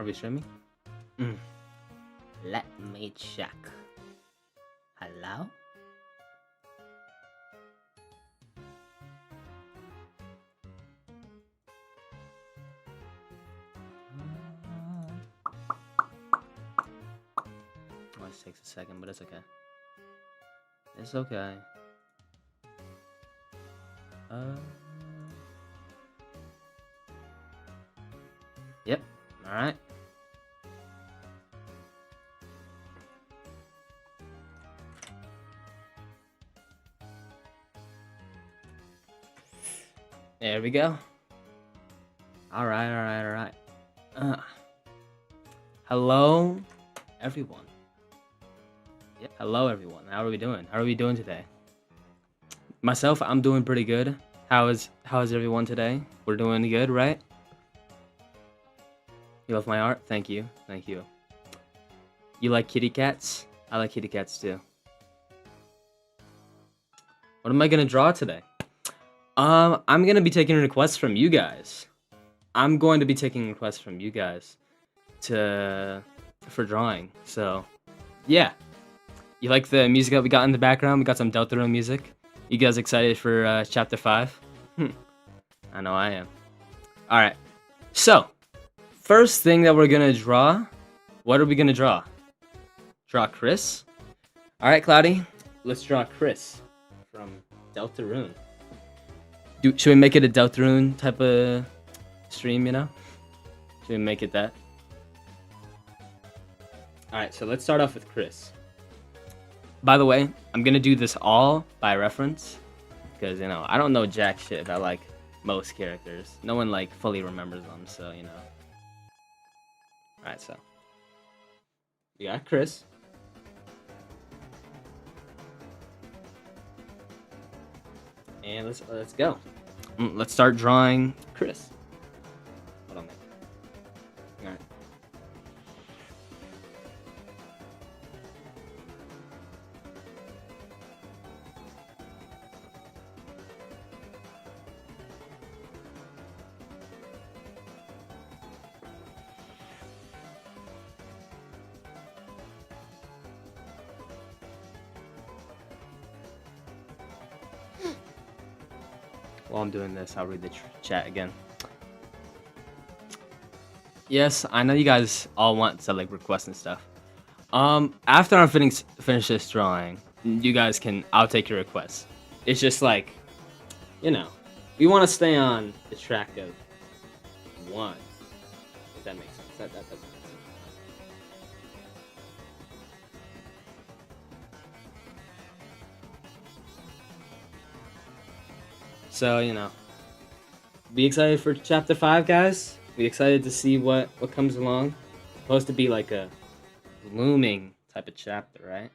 Are we streaming? Mm. Let me check. Hello? Oh, this takes a second, but it's okay. It's okay. Yep. All right. There we go. All right. Hello, everyone. Yep. Hello, everyone. How are we doing? How are we doing today? Myself, I'm doing pretty good. How is everyone today? We're doing good, right? You love my art? Thank you. Thank you. You like kitty cats? I like kitty cats too. What am I gonna draw today? I'm gonna be taking requests from you guys. I'm going to be taking requests from you guys for drawing. So, yeah. You like the music that we got in the background? We got some Deltarune music. You guys excited for chapter 5? I know I am. All right. So, first thing that we're gonna draw. What are we gonna draw? Draw Chris. All right, Cloudy. Let's draw Chris from Deltarune. Should we make it a Deltarune type of stream, you know? Should we make it that? Alright, so let's start off with Chris. By the way, I'm gonna do this all by reference. Because, you know, I don't know jack shit about, like, most characters. No one, like, fully remembers them, so, you know. Alright, so. We got Chris. And let's go. Let's start drawing Chris. Hold on, man. All right. While I'm doing this, I'll read the chat again. Yes, I know you guys all want to like request and stuff. After I'm finish this drawing, you guys can. I'll take your requests. It's just like, you know, we want to stay on the track of one. If that makes sense. That doesn't make sense. So, you know, be excited for chapter 5, guys. Be excited to see what comes along. It's supposed to be like a looming type of chapter, right?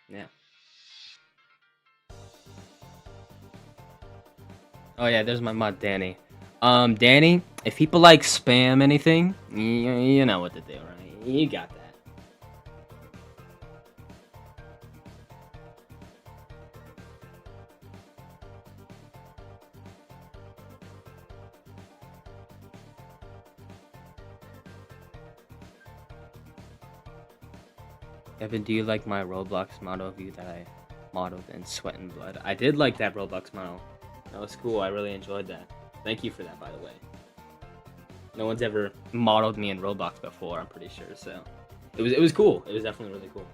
Yeah. Oh yeah, there's my mod Danny. Danny, if people like spam anything, you know what to do, right? You got that. Evan, do you like my Roblox model view that I modeled in Sweat and Blood? I did like that Roblox model. That was cool. I really enjoyed that. Thank you for that, by the way. No one's ever modeled me in Roblox before, I'm pretty sure, so it was cool. It was definitely really cool.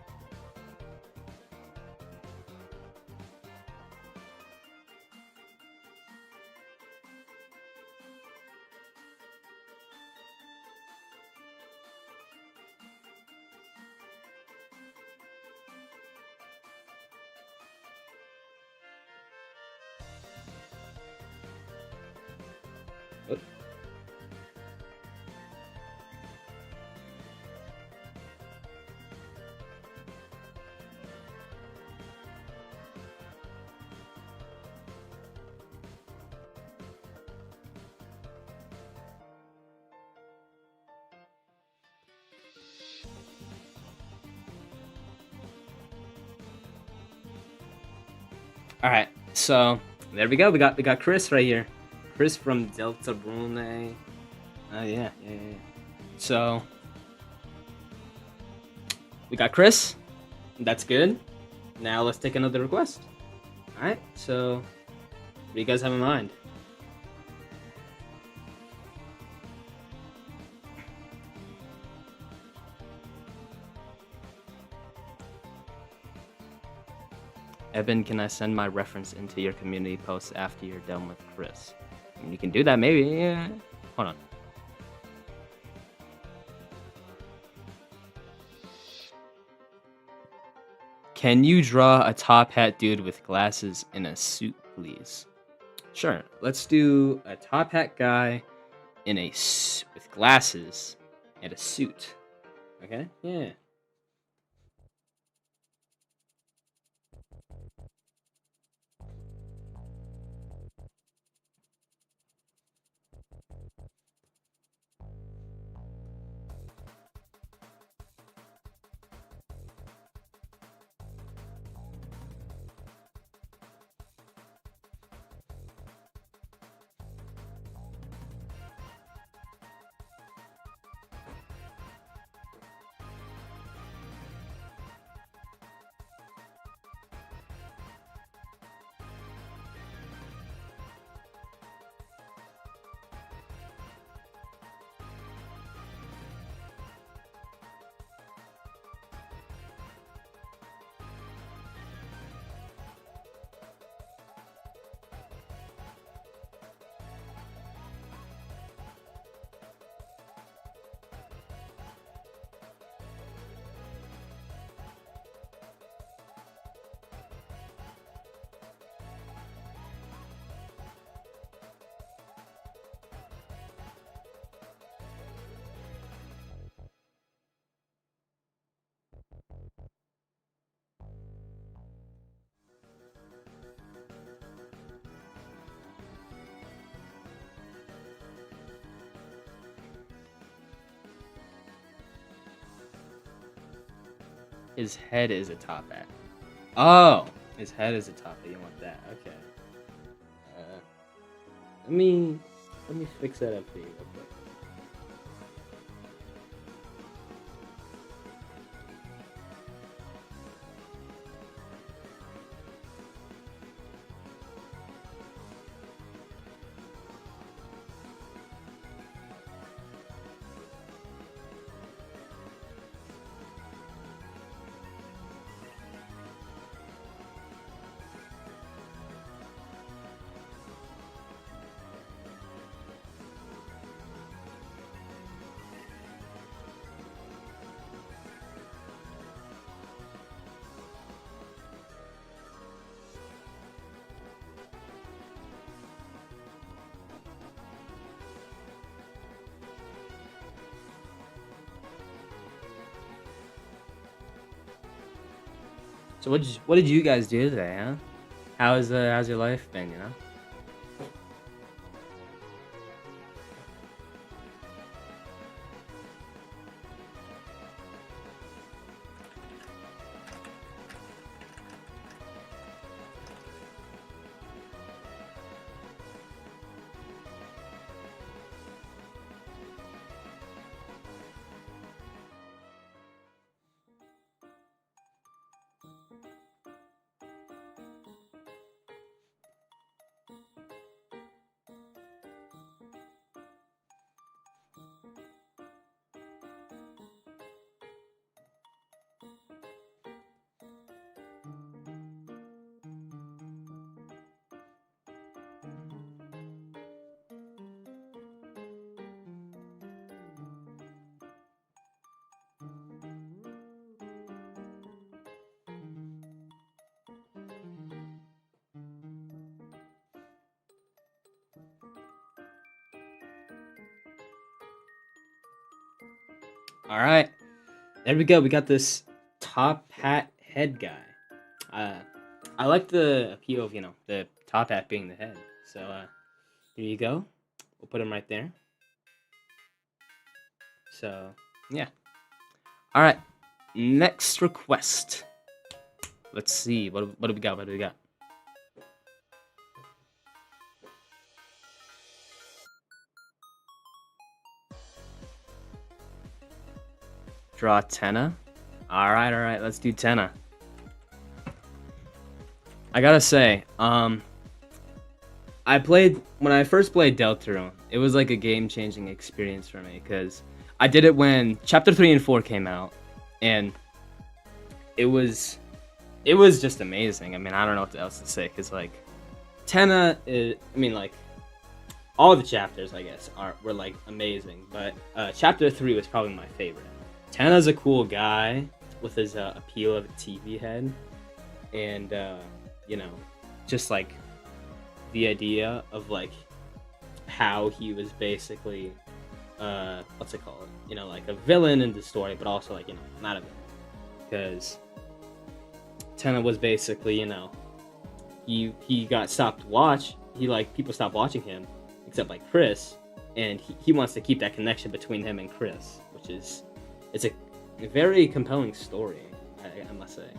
All right, so there we go. We got Chris right here. Chris from Delta Brunei. Oh yeah. So we got Chris. That's good. Now let's take another request. All right. So what do you guys have in mind? Evan, can I send my reference into your community post after you're done with Chris? I mean, you can do that, maybe. Yeah. Hold on. Can you draw a top hat dude with glasses in a suit, please? Sure. Let's do a top hat guy in with glasses and a suit. Okay? Yeah. His head is a top hat. Oh, his head is a top hat. You want that? Okay. Uh, let me fix that up for you real quick. So what did you guys do today, huh? How's your life been? You know. All right, there we go. We got this top hat head guy. Uh, I like the appeal of the top hat being the head. So here you go. We'll put him right there. So yeah. All right. Next request. Let's see. What do we got? What do we got? Draw Tenna. All right. Let's do Tenna. I gotta say, when I first played Deltarune, it was like a game-changing experience for me because I did it when Chapter 3 and 4 came out, and it was just amazing. I mean, I don't know what else to say because like Tenna is, I mean, like all the chapters, I guess, were like amazing, but Chapter 3 was probably my favorite. Tenna's a cool guy with his appeal of a TV head, and you know, just like the idea of like how he was basically what's it called? You know, like a villain in the story, but also like, you know, not a villain. Because Tenna was basically, you know, he got stopped people stopped watching him, except like Chris, and he wants to keep that connection between him and Chris, which is it's a very compelling story, I must say.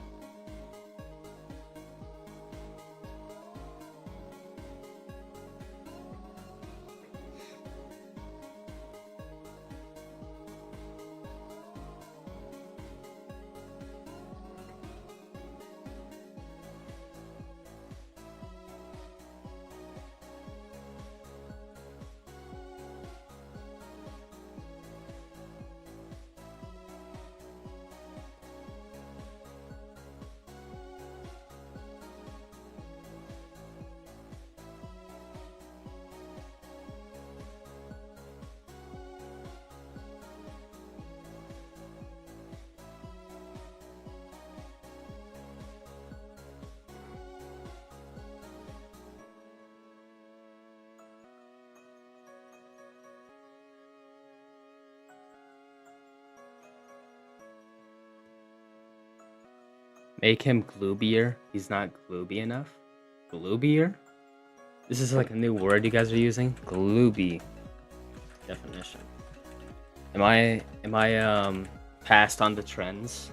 Make him gloobier. He's not glooby enough. Gloobier? This is like a new word you guys are using. Glooby. Definition. Am I passed on the trends?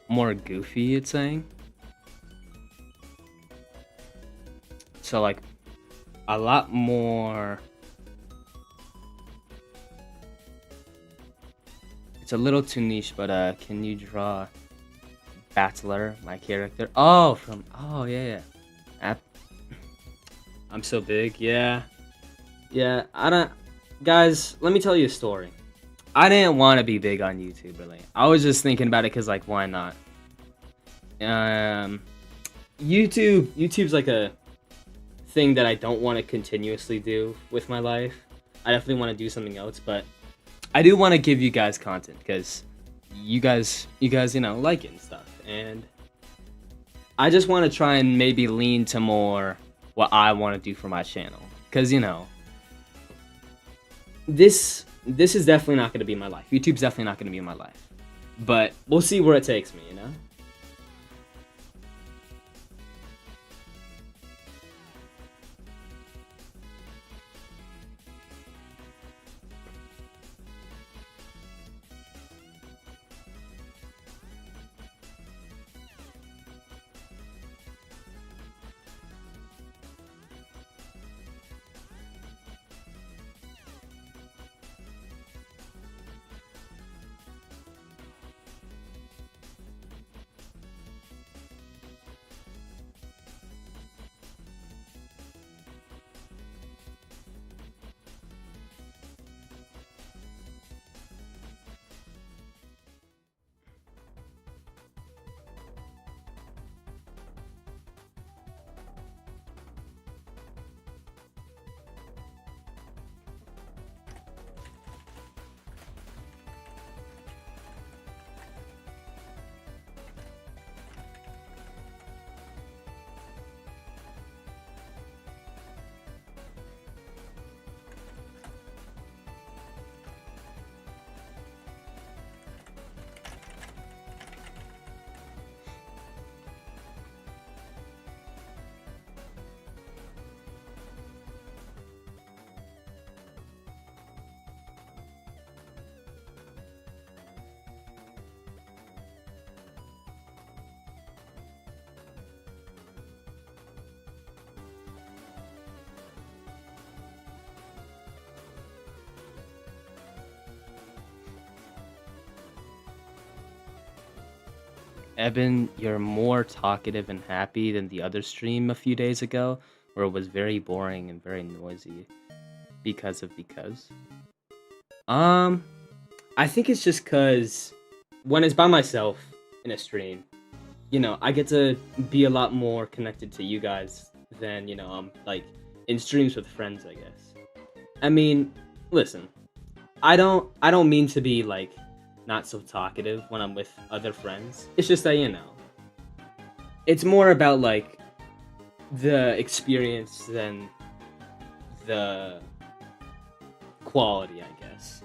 More goofy, it's saying. So like a lot more. It's a little too niche, but can you draw Battler, my character? Oh, yeah. I'm so big, yeah. Yeah, I don't guys, let me tell you a story. I didn't want to be big on YouTube really. I was just thinking about it cuz like why not? YouTube's like a thing that I don't want to continuously do with my life. I definitely want to do something else, but I do want to give you guys content because you guys, you know, like it and stuff. And I just want to try and maybe lean to more what I want to do for my channel. Because, you know, this is definitely not going to be my life. YouTube's definitely not going to be my life. But we'll see where it takes me, you know? Eben, you're more talkative and happy than the other stream a few days ago, where it was very boring and very noisy because. Um, I think it's just cause when it's by myself in a stream, I get to be a lot more connected to you guys than, like in streams with friends, I guess. I mean, listen, I don't mean to be like not so talkative when I'm with other friends. It's just that, it's more about like the experience than the quality, I guess.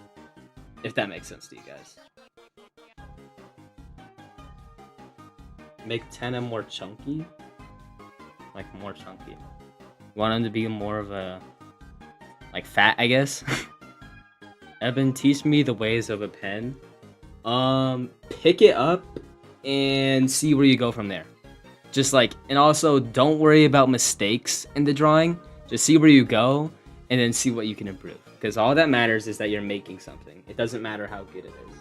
If that makes sense to you guys. Make Tenna more chunky? Like more chunky. Want him to be more of a like fat, I guess. Eben, teach me the ways of a pen. Pick it up and see where you go from there. Just like, and also don't worry about mistakes in the drawing. Just see where you go and then see what you can improve. Because all that matters is that you're making something. It doesn't matter how good it is.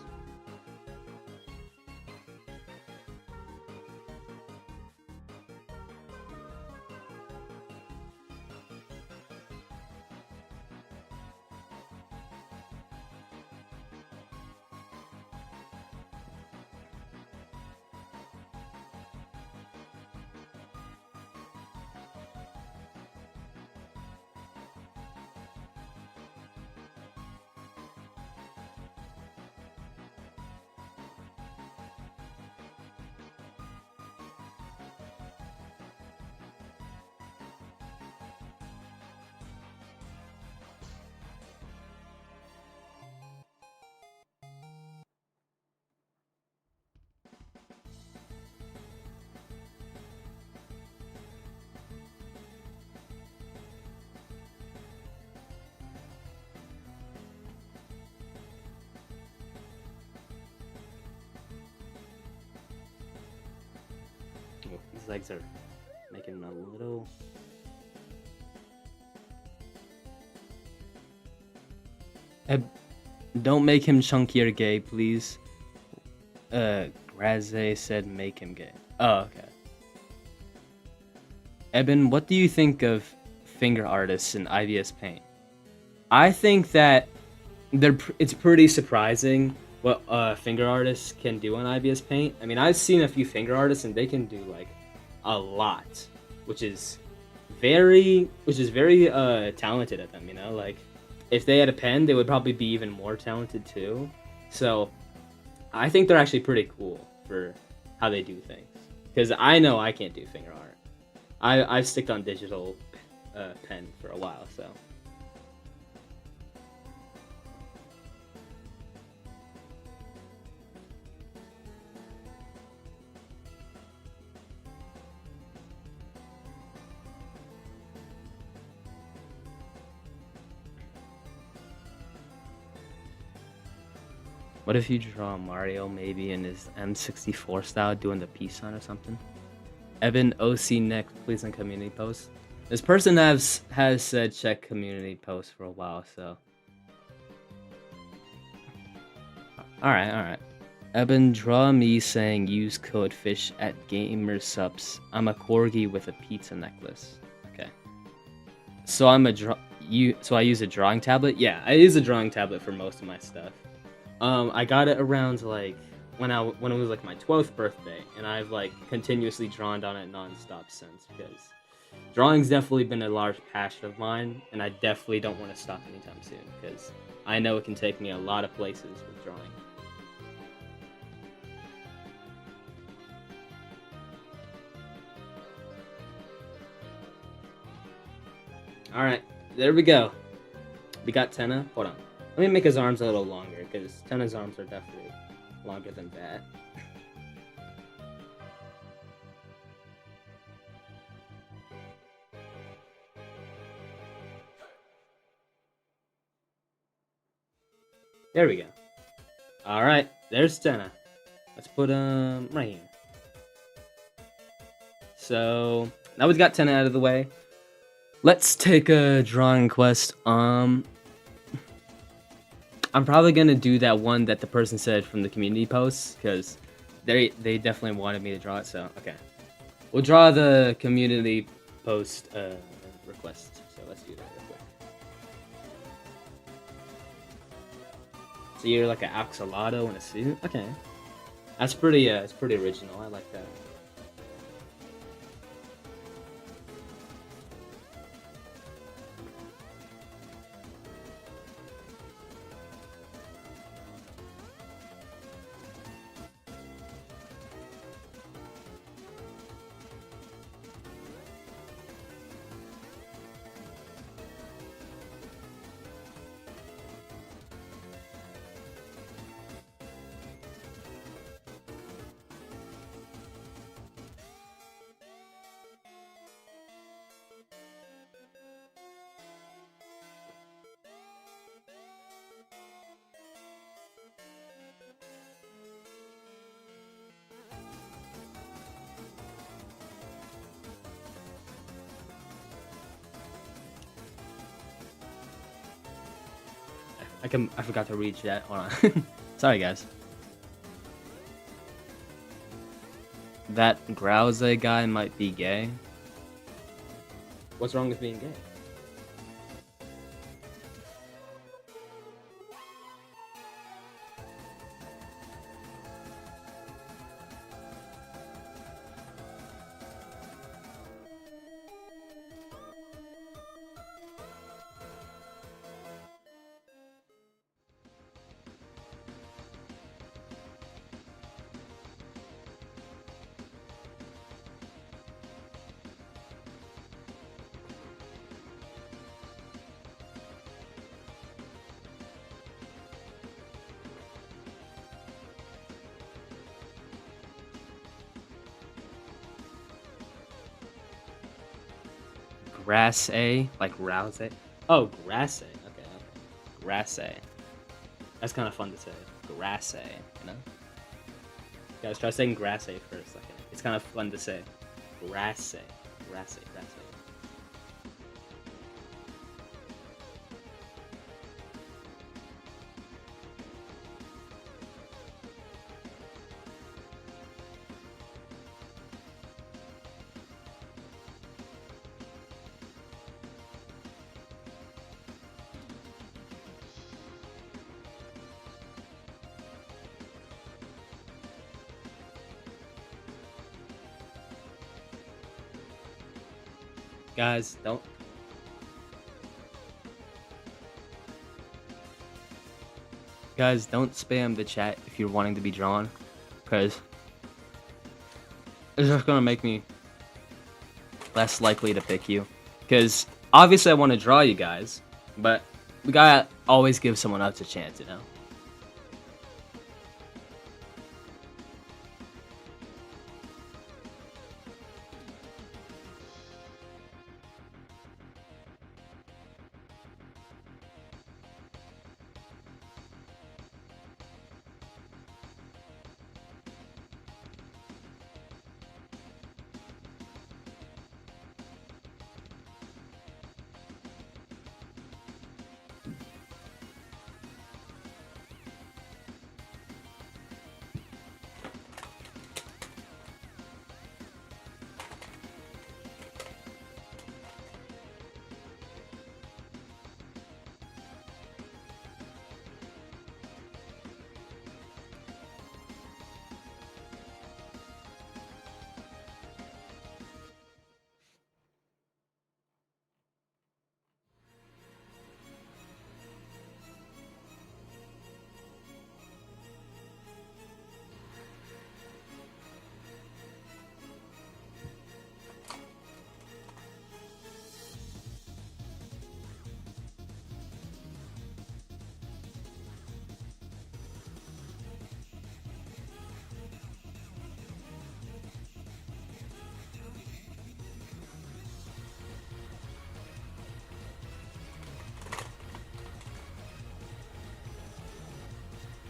Oh, these legs are making a little. Don't make him chunkier gay, please. Graze said make him gay. Oh, okay. Eben, what do you think of finger artists in IVS Paint? I think that it's pretty surprising what finger artists can do on IVS Paint. I mean, I've seen a few finger artists and they can do like a lot, which is very talented at them. Like if they had a pen, they would probably be even more talented too. So I think they're actually pretty cool for how they do things. Because I know I can't do finger art. I've sticked on digital pen for a while, so. What if you draw Mario maybe in his M64 style doing the peace sign or something? Evan OC next, please on community post. This person has said check community post for a while, so. Alright. Evan, draw me saying use code fish at gamer subs. I'm a corgi with a pizza necklace. Okay. So so I use a drawing tablet? Yeah, I use a drawing tablet for most of my stuff. I got it around like when it was like my 12th birthday, and I've like continuously drawn on it nonstop since, because drawing's definitely been a large passion of mine, and I definitely don't want to stop anytime soon, because I know it can take me a lot of places with drawing. Alright, there we go. We got Tenna. Hold on. Let me make his arms a little longer, because Tenna's arms are definitely longer than that. There we go. Alright, there's Tenna. Let's put him right here. So, now we've got Tenna out of the way. Let's take a drawing quest. I'm probably gonna do that one that the person said from the community post, because They definitely wanted me to draw it, so okay. We'll draw the community post request. So let's do that real quick. So you're like an axolotl in a suit. Okay, that's pretty. It's pretty original. I like that. I forgot to read that. Hold on. Sorry, guys. That Growza guy might be gay. What's wrong with being gay? Grass A, like rouse A. Oh, grass A. Okay, okay. Grass A. That's kind of fun to say. Grass A, you know? Guys, try saying grass A for a second. It's kind of fun to say. Grass A. Grass A. Grass A. Guys, don't. Guys, don't spam the chat if you're wanting to be drawn, because it's just gonna make me less likely to pick you. Because obviously I want to draw you guys, but we gotta always give someone else a chance, you know?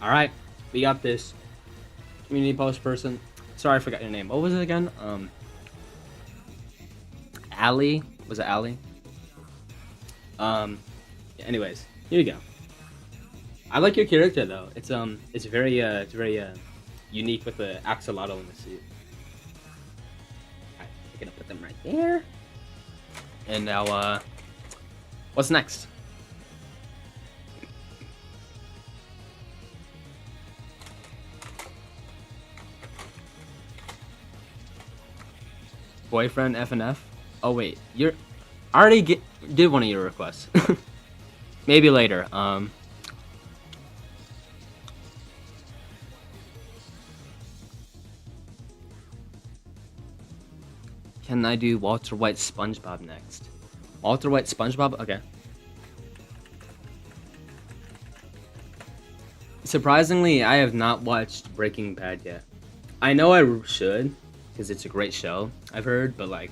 All right, we got this. Community post person. Sorry, I forgot your name. What was it again? Ali? Was it Ali? Anyways, here you go. I like your character though. It's very unique with the axolotl in the suit. Alright, we're gonna put them right there. And now, what's next? Boyfriend FNF? Oh wait, you're I already did one of your requests. Maybe later. Can I do Walter White SpongeBob next? Walter White SpongeBob? Okay. Surprisingly, I have not watched Breaking Bad yet. I know I should, because it's a great show, I've heard, but like,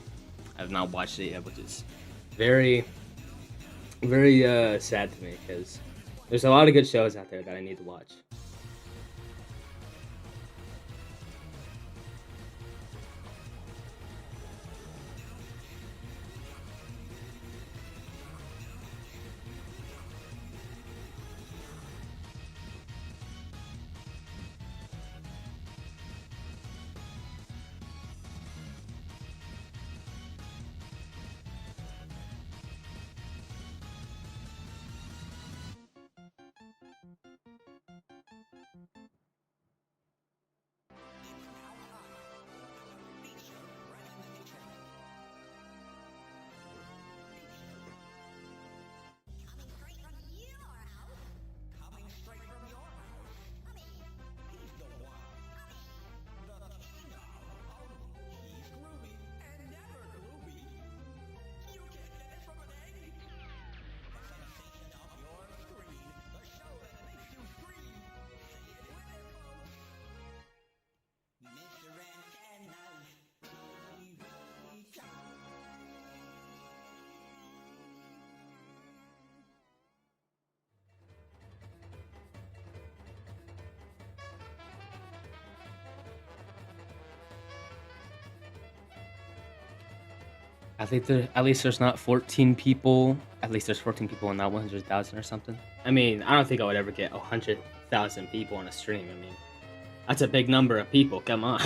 I've not watched it yet, which is very, very sad to me, because there's a lot of good shows out there that I need to watch. I think at least there's not 14 people. At least there's 14 people and not 100,000 or something. I mean, I don't think I would ever get 100,000 people on a stream. I mean, that's a big number of people. Come on.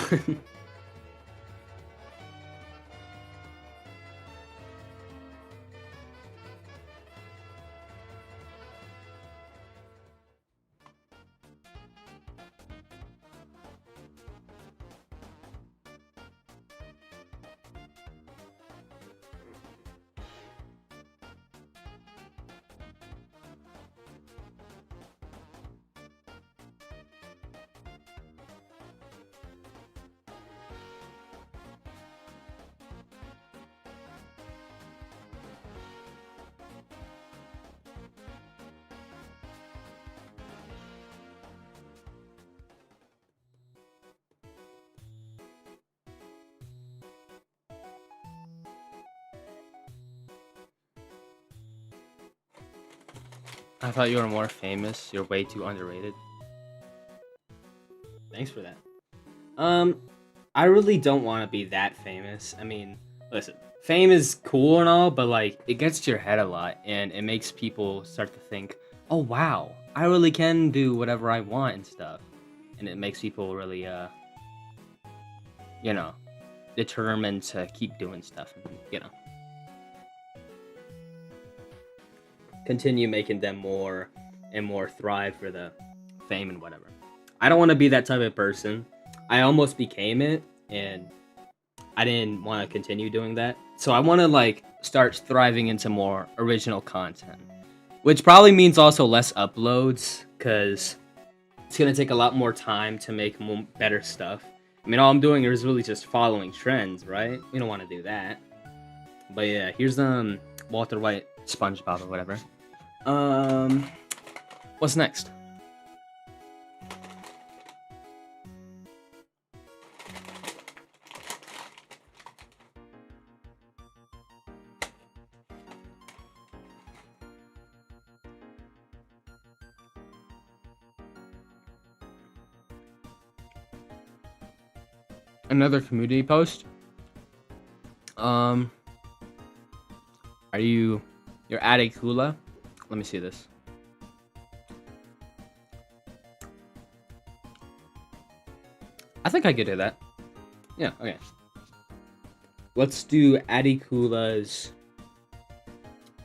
I thought you were more famous. You're way too underrated. Thanks for that. I really don't want to be that famous. I mean, listen, fame is cool and all, but like it gets to your head a lot and it makes people start to think, "Oh wow, I really can do whatever I want and stuff." And it makes people really you know, determined to keep doing stuff and, continue making them more and more thrive for the fame and whatever. I don't want to be that type of person. I almost became it and I didn't want to continue doing that. So I want to like start thriving into more original content, which probably means also less uploads cuz it's going to take a lot more time to make better stuff. I mean, all I'm doing is really just following trends, right? We don't want to do that. But yeah, here's Walter White SpongeBob or whatever. What's next? Another community post. Are you're at a Kula? Let me see this. I think I could do that. Yeah, okay. Let's do Adikula's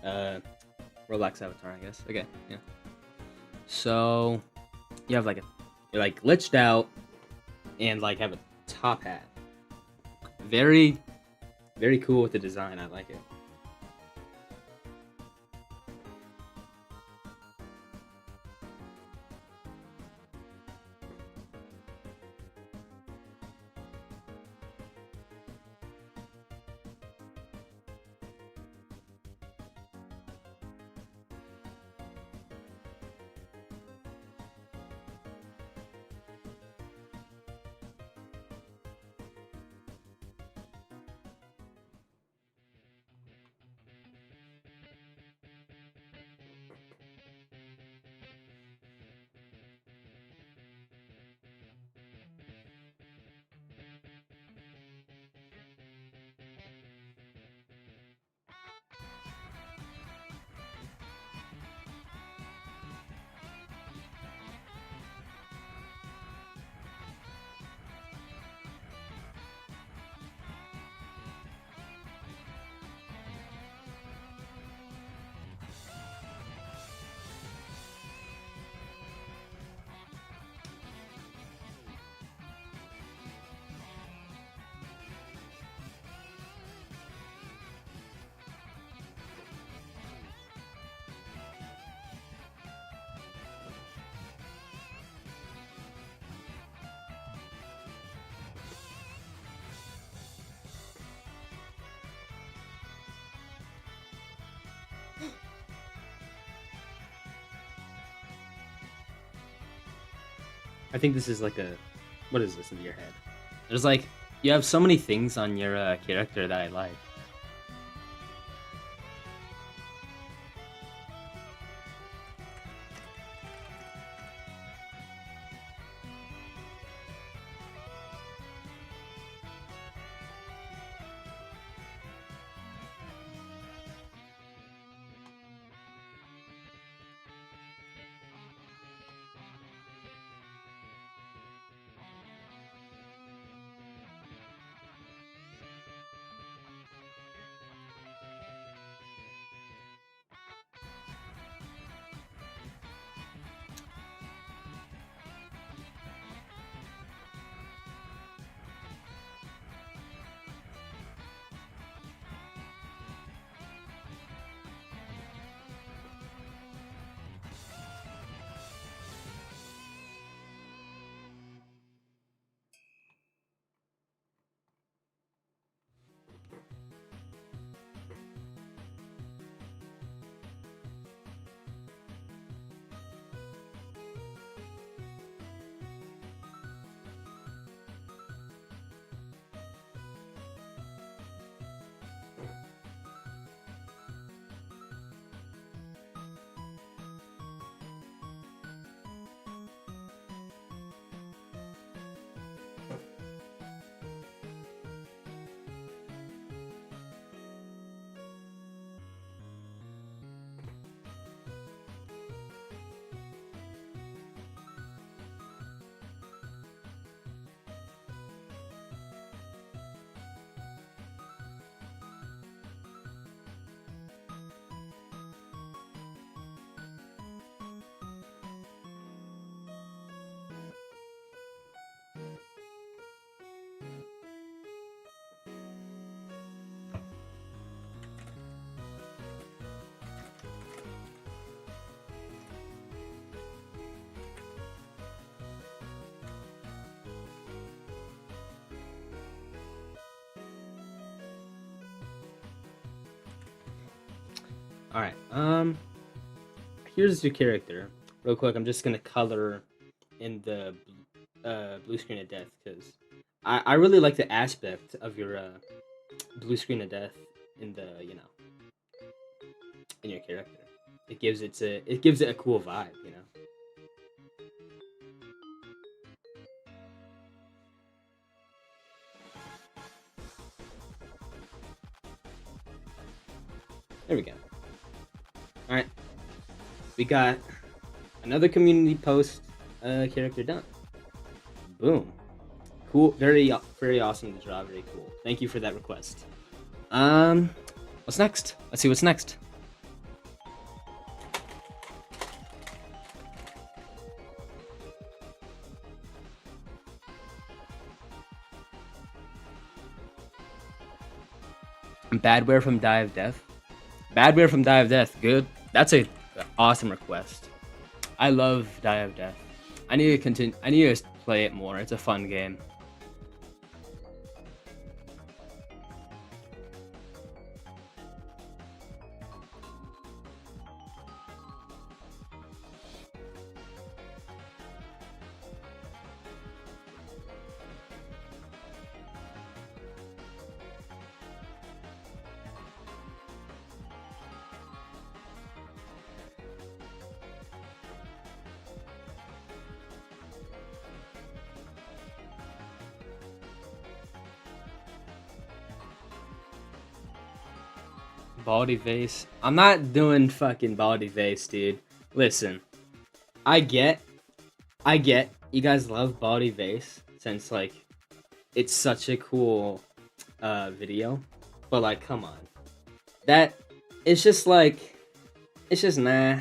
uh Roblox avatar, I guess. Okay, yeah. So you have like you're like glitched out and like have a top hat. Very, very cool with the design. I like it. I think this is like a, what is this in your head? There's like, you have so many things on your character that I like. All right. Here's your character. Real quick, I'm just gonna color in the blue screen of death because I really like the aspect of your blue screen of death in the in your character. It gives it a cool vibe, you know. There we go. All right, we got another community post character done. Boom. cool, very awesome to draw. Very cool. Thank you for that request. Um, what's next? Let's see what's next. Badware from Die of Death. Badware from Die of Death. Good. That's a awesome request. I love Die of Death. I need to continue. I need to play it more. It's a fun game. Baldy Vase. I'm not doing fucking Baldy Vase, dude. Listen, I get, you guys love Baldy Vase since like it's such a cool video, but like, come on, that it's just like, it's just nah,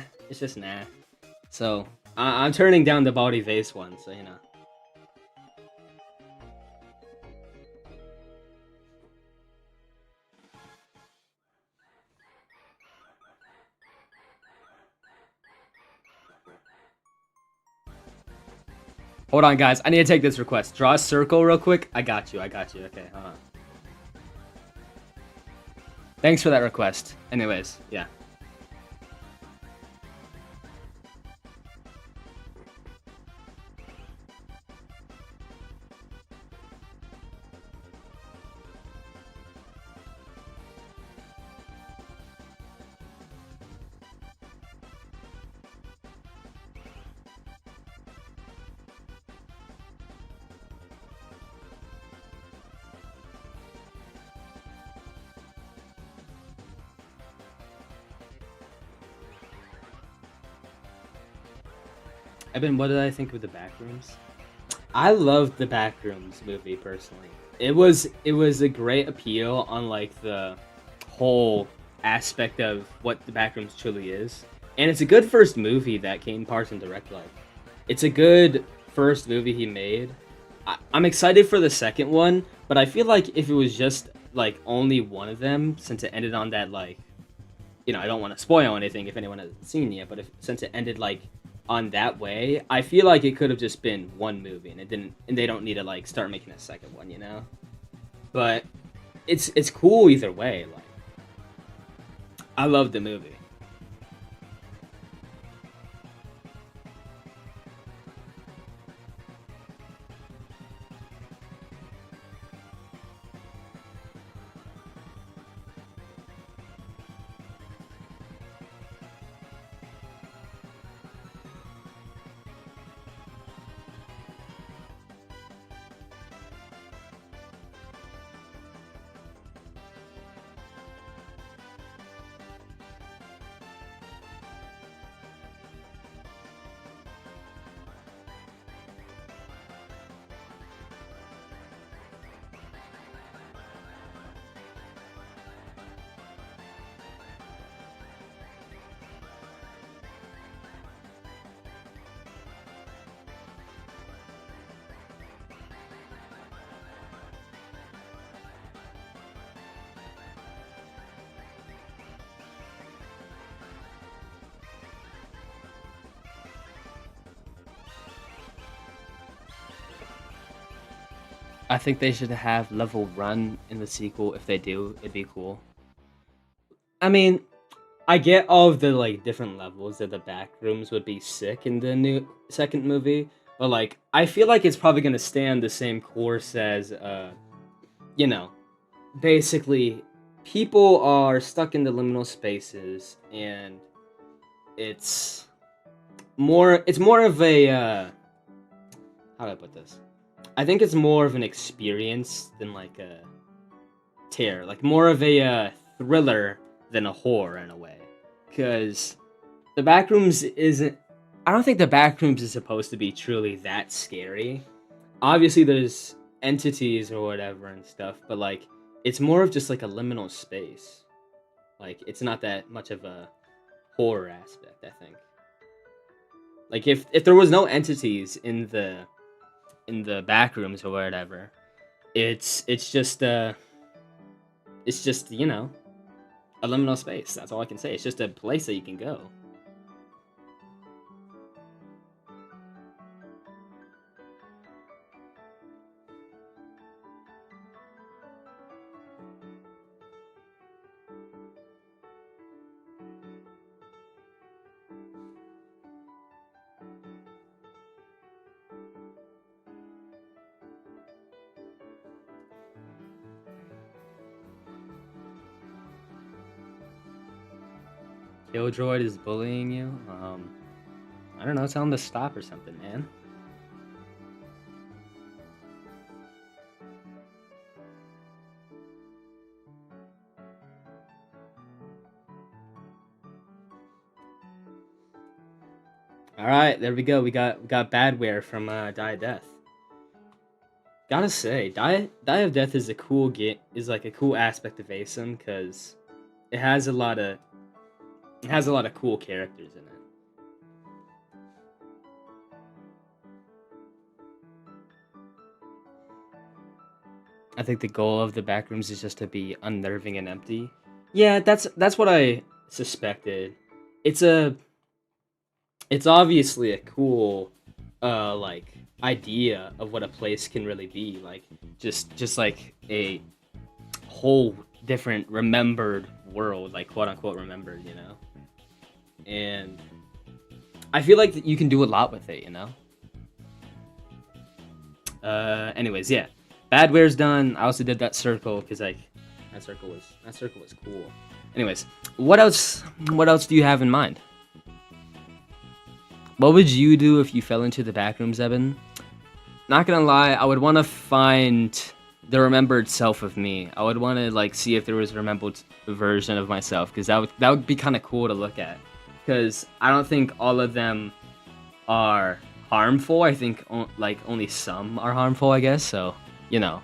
So I'm turning down the Baldy Vase one, so you know. Hold on, guys. I need to take this request. Draw a circle real quick. I got you. Okay, hold on. Thanks for that request. Anyways, yeah. Evan, what did I think of the Backrooms? I loved the Backrooms movie personally. It was a great appeal on like the whole aspect of what the Backrooms truly is, and it's a good first movie that Kane Parson directed. Like, it's a good first movie he made. I'm excited for the second one, but I feel like if it was just like only one of them, since it ended on that like, you know, I don't want to spoil anything if anyone hasn't seen it yet, but since it ended like on that way, I feel like it could have just been one movie, and it didn't, and they don't need to like start making a second one, you know. But it's cool either way. Like, I love the movie. I think they should have level run in the sequel. If they do, it'd be cool. I mean, I get all of the like different levels that the back rooms would be sick in the new second movie, but like I feel like it's probably gonna stay on the same course as you know, basically people are stuck in the liminal spaces, and it's more of a how do I put this? I think it's more of an experience than like a terror, like more of a thriller than a horror in a way. Because the Backrooms isn't. I don't think the Backrooms is supposed to be truly that scary. Obviously, there's entities or whatever and stuff, but like it's more of just like a liminal space. Like it's not that much of a horror aspect, I think. Like if there was no entities in the back rooms or whatever, it's just it's just, you know, a liminal space. That's all I can say. It's just a place that you can go. Killjoy is bullying you. I don't know. Tell him to stop or something, man. All right, there we go. We got Badware from Die of Death. Gotta say, Die of Death is a cool get is like a cool aspect of ASIM because it has a lot of it has a lot of cool characters in it. I think the goal of the backrooms is just to be unnerving and empty. Yeah, that's what I suspected. It's a it's obviously a cool like idea of what a place can really be like just like a whole different remembered world, like quote unquote remembered, you know. And I feel like that you can do a lot with it, you know. Anyways, yeah, Badware's done. I also did that circle because like that circle was cool. Anyways, what else do you have in mind? What would you do if you fell into the backrooms, Evan? Not gonna lie, I would want to find the remembered self of me. I would want to like see if there was a remembered version of myself because that would be kind of cool to look at. Because I don't think all of them are harmful. I think like only some are harmful, I guess. So you know,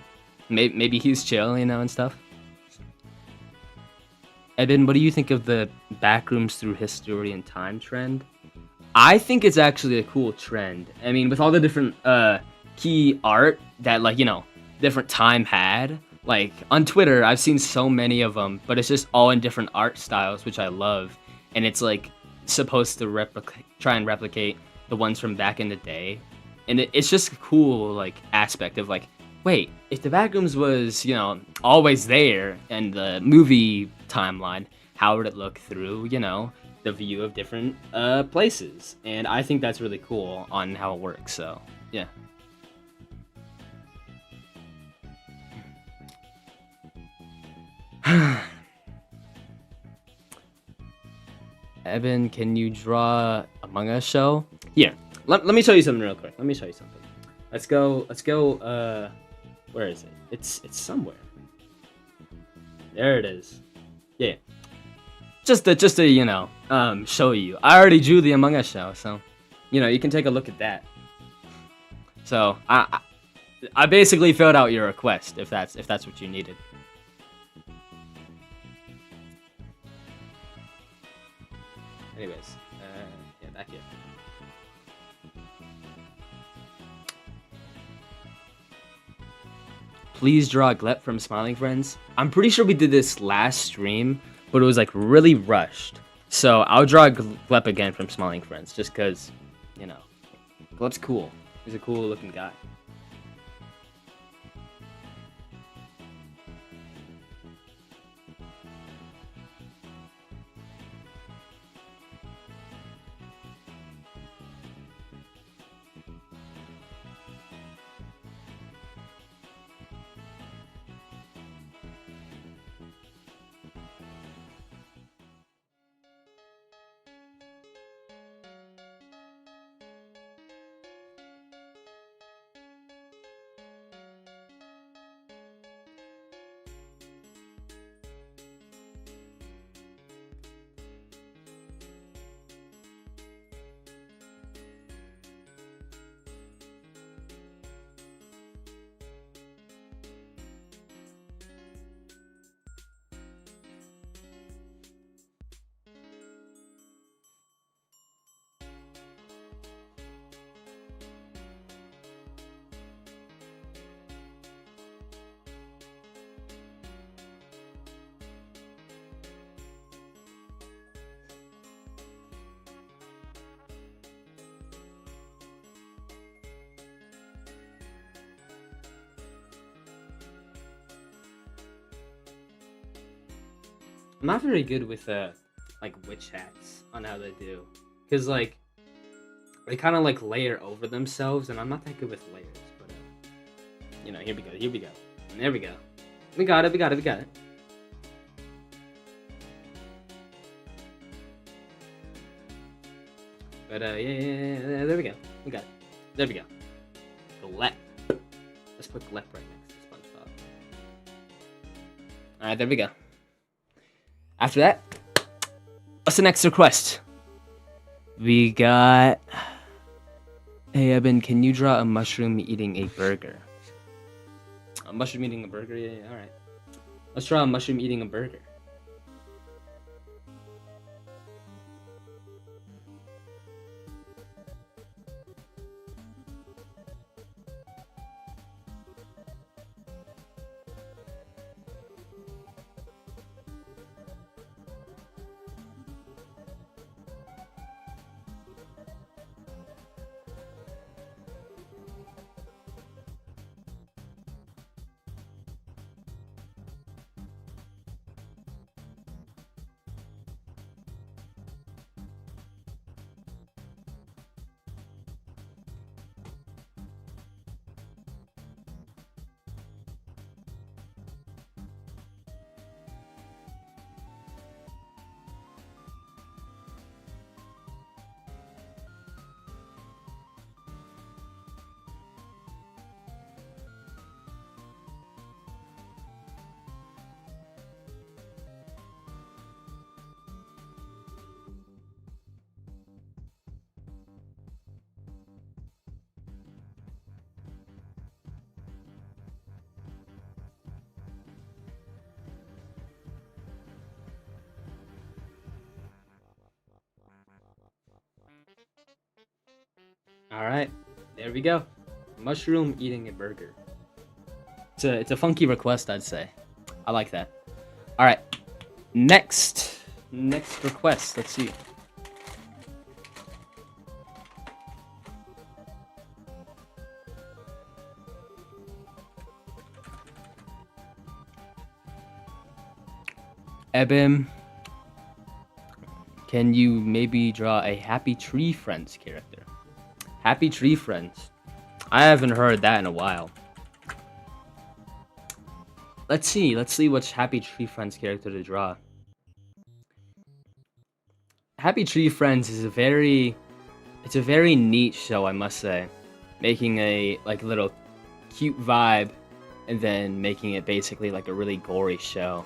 maybe he's chill, you know, and stuff. Evan, what do you think of the backrooms through history and time trend? I think it's actually a cool trend. I mean, with all the different key art that like, you know, different time had, like on Twitter, I've seen so many of them, but it's just all in different art styles, which I love. And it's like supposed to try and replicate the ones from back in the day. And it's just a cool like aspect of like, wait, if the backrooms was, you know, always there in the movie timeline, how would it look through, you know, the view of different places? And I think that's really cool on how it works. So yeah. Evan, can you draw Among Us show? Here, let me show you something real quick. Let me show you something. Let's go, where is it? It's somewhere. There it is. Yeah. Just to you know, show you. I already drew the Among Us show, so you know, you can take a look at that. So I basically filled out your request if that's what you needed. Anyways, yeah, back here. Please draw Glep from Smiling Friends. I'm pretty sure we did this last stream, but it was like really rushed. So I'll draw Glep again from Smiling Friends, just cause, you know, Glep's cool. He's a cool looking guy. I'm not very good with like witch hats on how they do, cause like they kind of like layer over themselves, and I'm not that good with layers. But here we go, here we go, and there we go. We got it, we got it, we got it. But yeah, there we go. We got it. There we go. Glep. Let's put Glep right next to SpongeBob. All right, there we go. After that, what's the next request? We got. Hey Eben, can you draw a mushroom eating a burger? A mushroom eating a burger? Yeah, all right. Let's draw a mushroom eating a burger. All right, there we go. Mushroom eating a burger. It's a funky request, I'd say. I like that. All right, next request. Let's see. Ebim, can you maybe draw a Happy Tree Friends character? Happy Tree Friends. I haven't heard that in a while. Let's see which Happy Tree Friends character to draw. Happy Tree Friends is a very neat show, I must say. Making a like little cute vibe and then making it basically like a really gory show.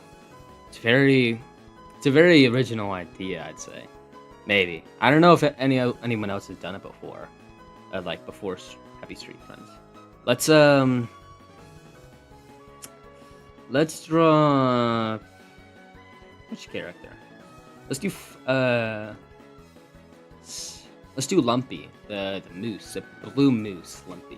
It's a very original idea, I'd say. Maybe. I don't know if anyone else has done it before. Like before Happy Street Friends. Let's draw which character? Let's do Lumpy, the moose, the blue moose, Lumpy.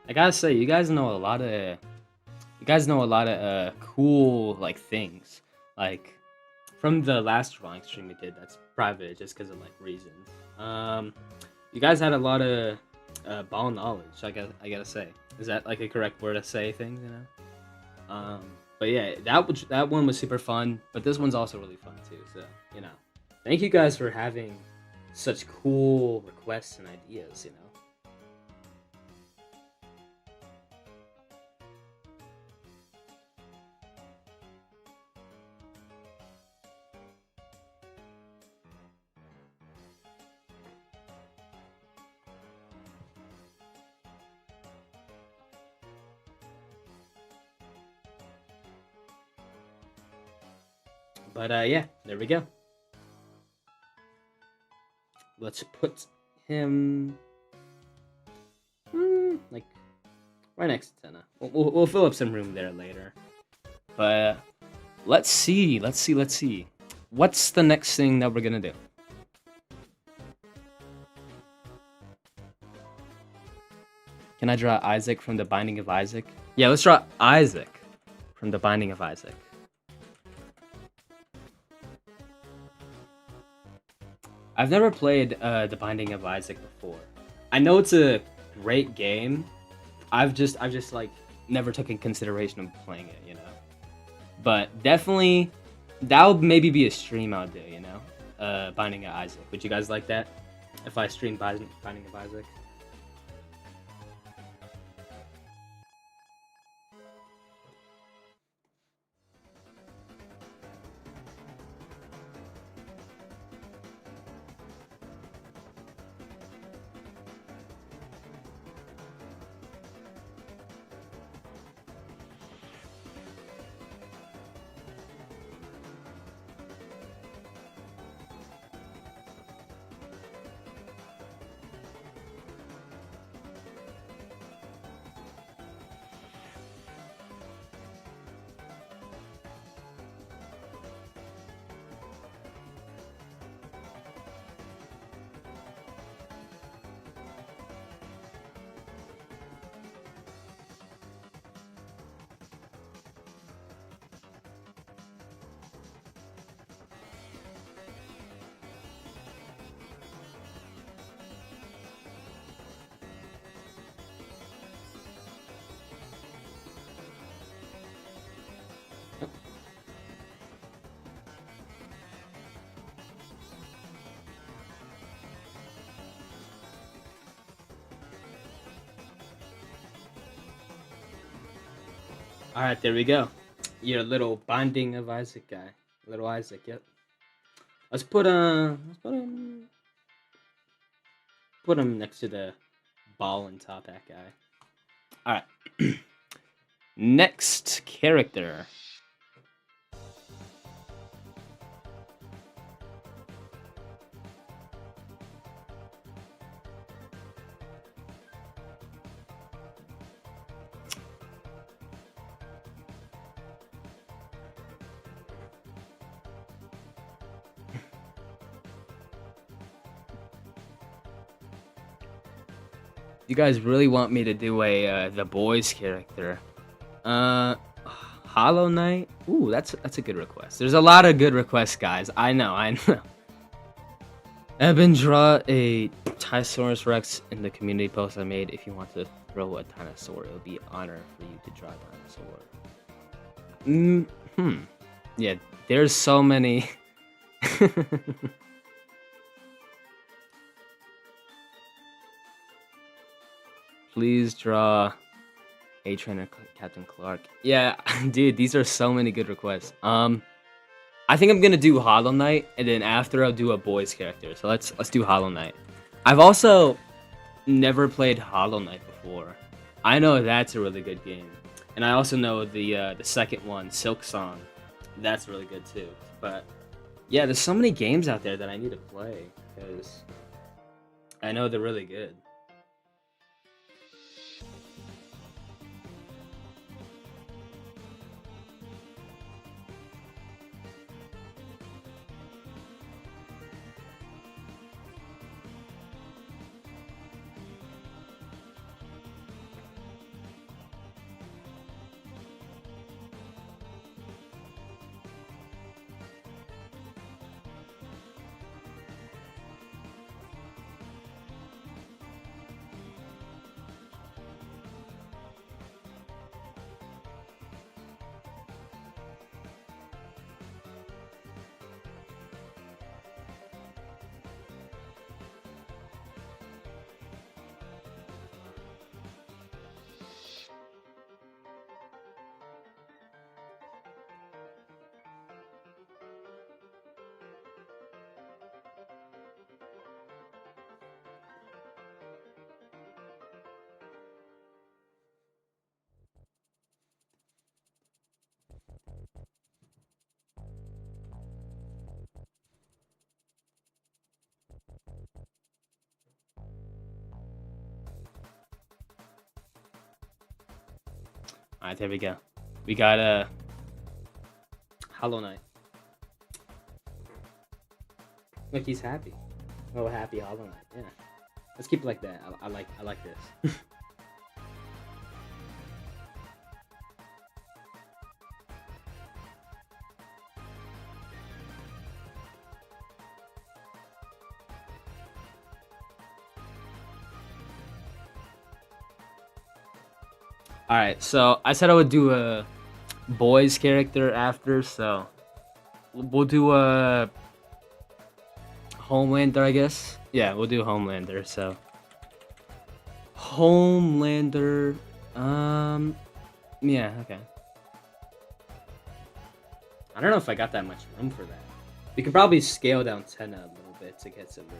I gotta say, you guys know a lot of cool like things. Like from the last drawing stream we did, that's private just because of like reasons. You guys had a lot of ball knowledge. I gotta say, is that like a correct word to say things? You know. But yeah, that one was super fun. But this one's also really fun too. So thank you guys for having such cool requests and ideas. But yeah, there we go. Let's put him like right next to Tenna. We'll fill up some room there later. But let's see. What's the next thing that we're gonna do? Can I draw Isaac from The Binding of Isaac? Yeah, let's draw Isaac from The Binding of Isaac. I've never played The Binding of Isaac before. I know it's a great game. I've just like never took in consideration of playing it, you know. But definitely, that would maybe be a stream I'll do, you know. Binding of Isaac. Would you guys like that? If I stream Binding of Isaac? All right, there we go. Your little Binding of Isaac guy, little Isaac. Yep. Let's put him next to the ball and top hat guy. All right. Next character. You guys really want me to do a the boys character? Hollow Knight. Ooh, that's a good request. There's a lot of good requests, guys. I know. Eben, draw a Tyrannosaurus Rex in the community post I made. If you want to throw a dinosaur, it would be an honor for you to draw a dinosaur. Yeah, there's so many. Please draw A Trainer Captain Clark. Yeah, dude, these are so many good requests. I think I'm gonna do Hollow Knight, and then after I'll do a boys character. So let's do Hollow Knight. I've also never played Hollow Knight before. I know that's a really good game, and I also know the second one, Silk Song. That's really good too. But yeah, there's so many games out there that I need to play because I know they're really good. All right, there we go. We got a Hollow Knight. Look, he's happy. Oh, happy Hollow Knight. Yeah. Let's keep it like that. I like this. All right, so I said I would do a boys character after, so we'll do a Homelander, I guess. Yeah, we'll do Homelander. So Homelander. Yeah, okay. I don't know if I got that much room for that. We could probably scale down Tenna a little bit to get some room.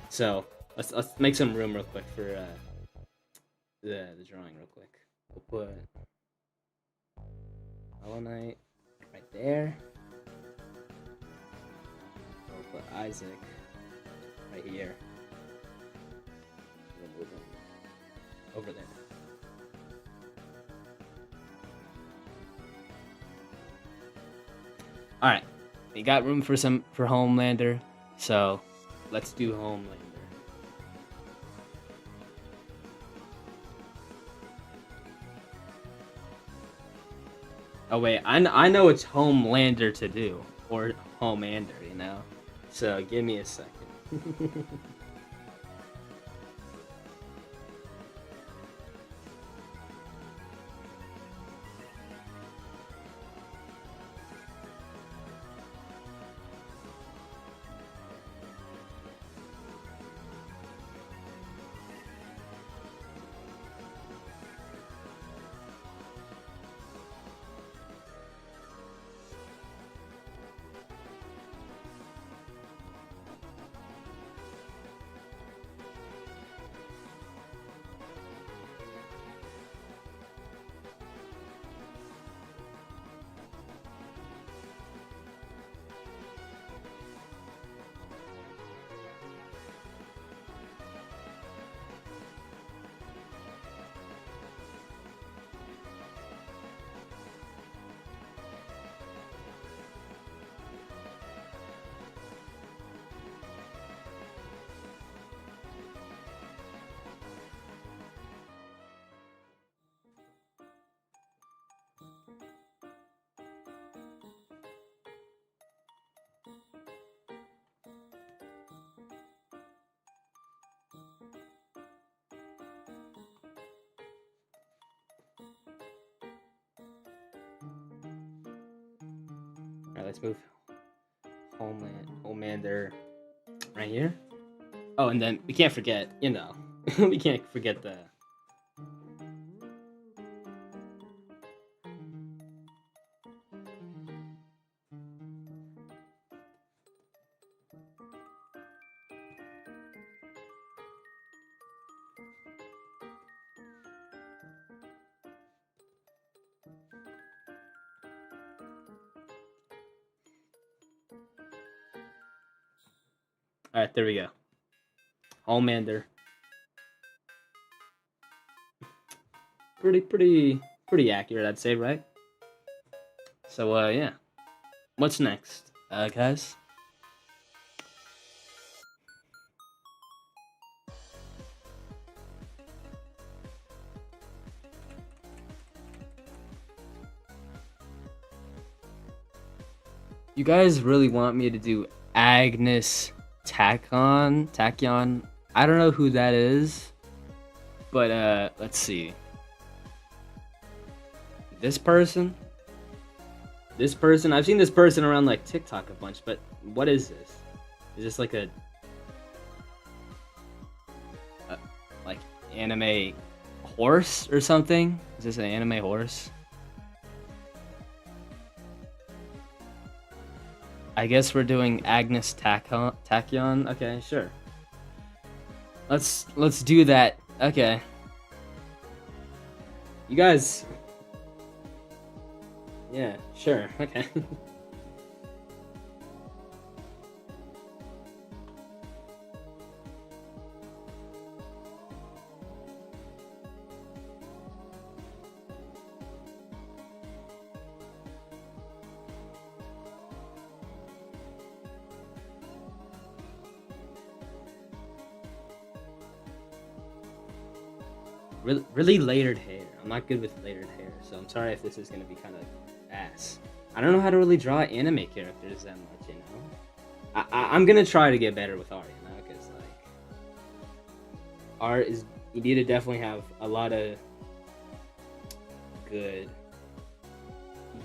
So let's make some room real quick for the drawing real quick. We'll put Hollow Knight right there. We'll put Isaac right here. We'll move him over there. All right, we got room for Homelander, so let's do Homelander. Oh wait, I know it's Homelander to do, or Homelander, you know. So give me a second. Alright, let's move Homelander right here. Oh, and then we can't forget, you know, we can't forget the. All right, there we go. Homelander. Pretty accurate, I'd say, right? So, yeah. What's next, guys? You guys really want me to do Agnes Tachyon? I don't know who that is, but let's see. This person? I've seen this person around like TikTok a bunch, but what is this? Is this like a like anime horse or something? Is this an anime horse? I guess we're doing Agnes Tachyon. Okay, sure. Let's do that. Okay. You guys. Yeah, sure. Okay. really layered hair. I'm not good with layered hair, so I'm sorry if this is gonna be kind of ass. I don't know how to really draw anime characters that much, you know. I'm gonna try to get better with art, you know, because like art is you need to definitely have a lot of good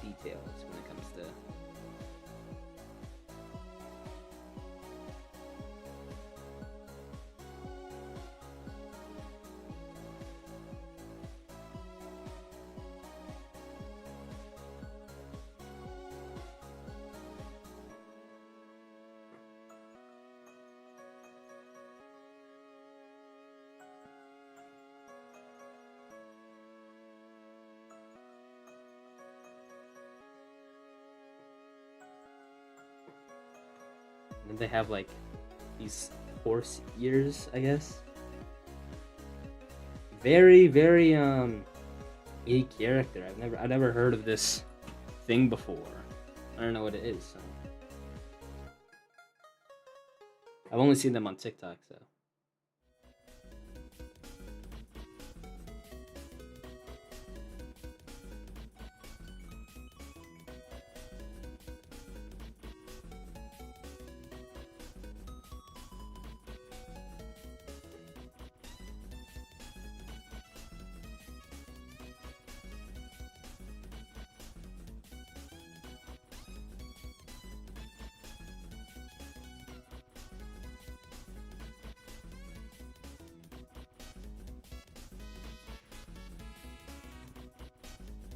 details when it comes to. And they have like these horse ears, I guess. Very unique character. I've never heard of this thing before. I don't know what it is. So. I've only seen them on TikTok, so.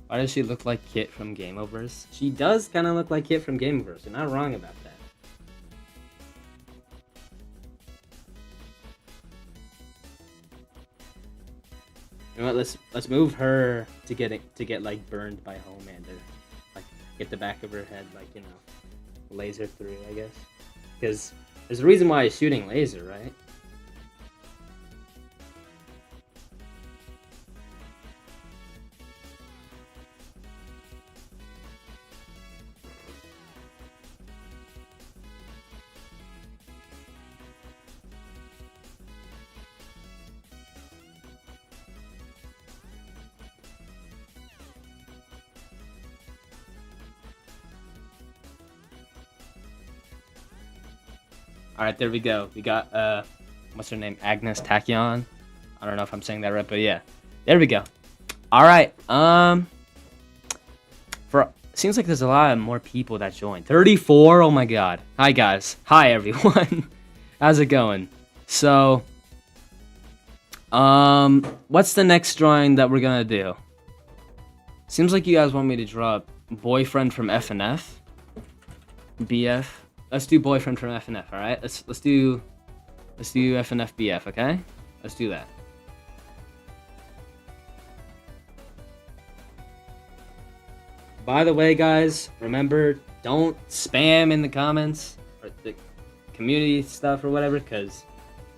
Why does she look like Kit from Game Overs? She does kind of look like Kit from Game Overs. You're not wrong about that. You know what? Let's move her to get like burned by Homelander, like get the back of her head like you know, laser through. I guess because there's a reason why he's shooting laser, right? All right, there we go. We got what's her name? Agnes Tachyon. I don't know if I'm saying that right, but yeah, there we go. All right. For seems like there's a lot more people that joined. 34. Oh my god. Hi guys. Hi everyone. How's it going? So, what's the next drawing that we're gonna do? Seems like you guys want me to draw boyfriend from FNF, BF. Let's do boyfriend from FNF. All right. Let's do FNF BF. Okay. Let's do that. By the way, guys, remember, don't spam in the comments or the community stuff or whatever, because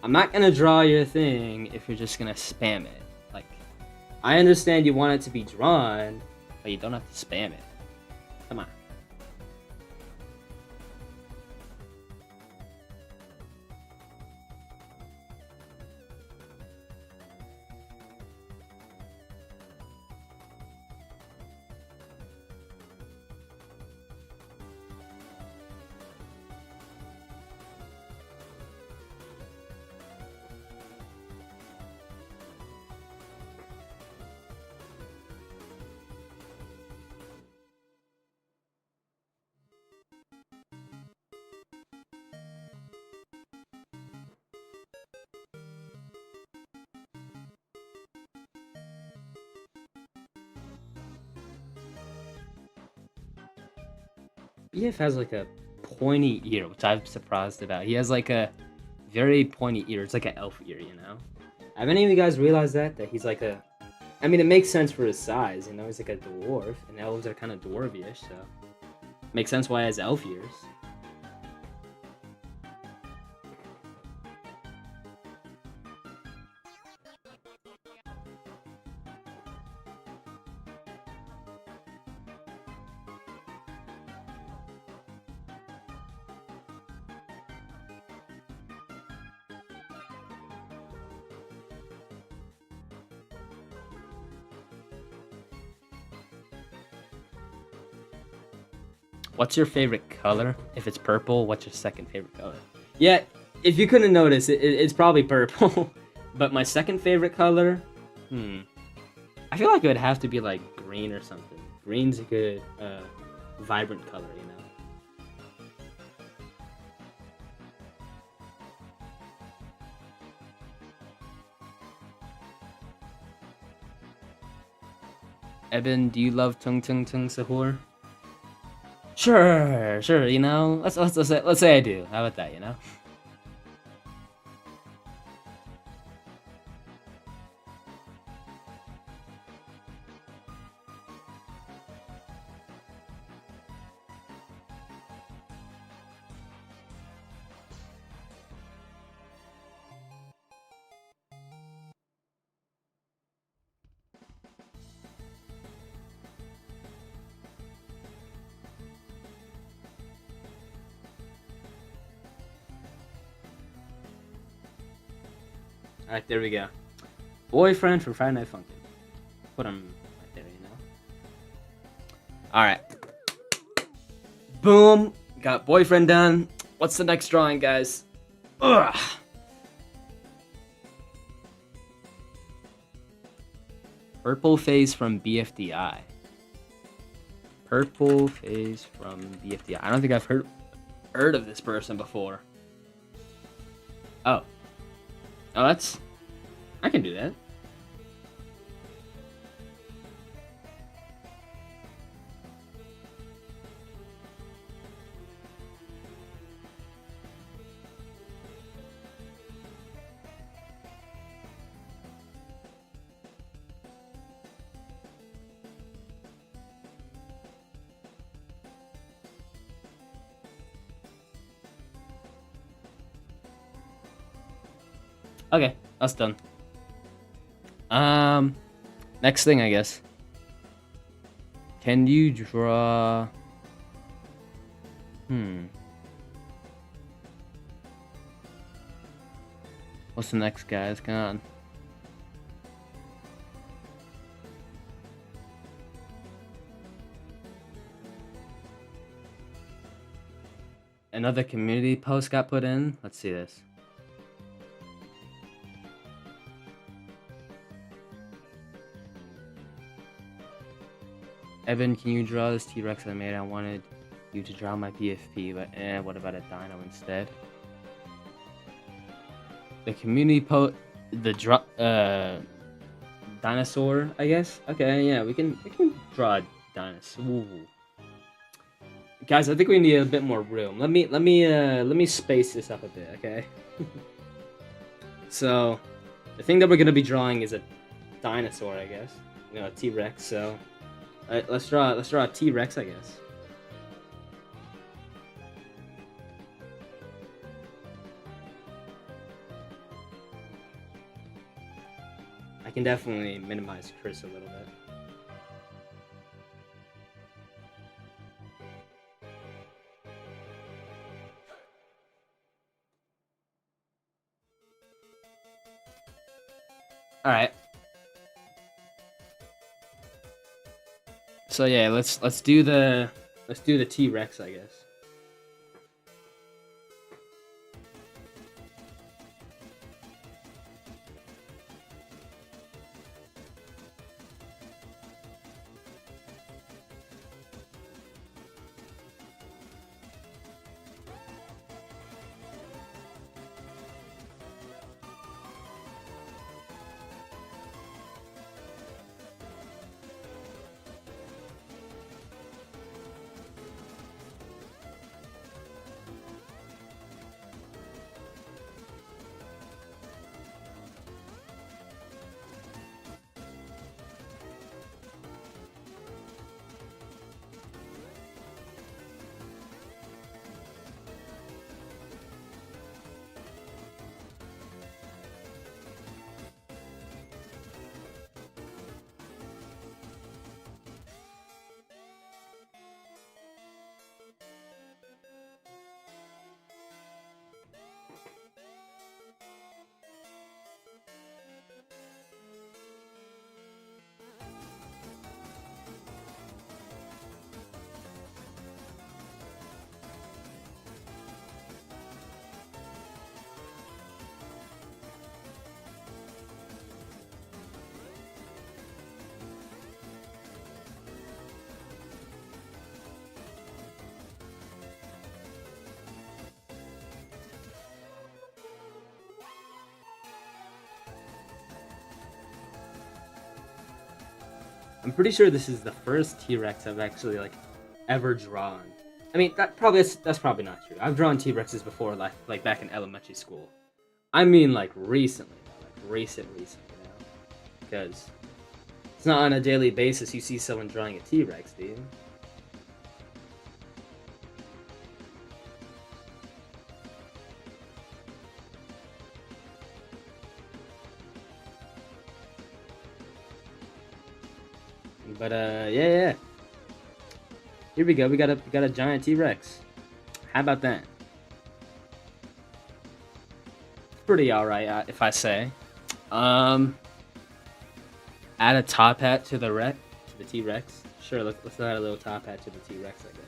I'm not gonna draw your thing if you're just gonna spam it. Like, I understand you want it to be drawn, but you don't have to spam it. Come on. BF has like a pointy ear, which I'm surprised about. He has like a very pointy ear. It's like an elf ear, you know? Have any of you guys realized that? That he's like a... I mean, it makes sense for his size, you know? He's like a dwarf, and elves are kind of dwarvish, so... Makes sense why he has elf ears. What's your favorite color? If it's purple, what's your second favorite color? Yeah, if you couldn't notice, it's probably purple. But my second favorite color, I feel like it would have to be like green or something. Green's a good, vibrant color, you know. Evan, do you love Tung Tung Tung Sahur? Sure. You know, let's say I do. How about that? You know. All right, there we go. Boyfriend for Friday Night Funkin'. Put him right there, you know. All right. Boom. Got boyfriend done. What's the next drawing, guys? Ugh. Purple Phase from BFDI. Purple Phase from BFDI. I don't think I've heard of this person before. Oh. Oh, that's... I can do that. Okay, that's done. Next thing, I guess. Can you draw... What's the next guy? Let's go on. Another community post got put in. Let's see this. Evan, can you draw this T-Rex I made? I wanted you to draw my PFP, but what about a dino instead? The community post, the dinosaur, I guess. Okay, yeah, we can draw a dinosaur. Ooh. Guys, I think we need a bit more room. Let me space this up a bit, okay? So, the thing that we're gonna be drawing is a dinosaur, I guess. You know, a T-Rex. So, alright, let's draw a T-Rex, I guess. I can definitely minimize Chris a little bit. All right. So yeah, let's do the T-Rex, I guess. I'm pretty sure this is the first T-Rex I've actually like ever drawn. I mean, that's probably not true. I've drawn T-Rexes before, like back in elementary school. I mean, like recently, though, like recently, you know, because it's not on a daily basis you see someone drawing a T-Rex, do you? But yeah, yeah. Here we go. We got a giant T-Rex. How about that? Pretty alright, if I say. Um, Add a top hat to the T-Rex. Sure, let's add a little top hat to the T-Rex, I guess.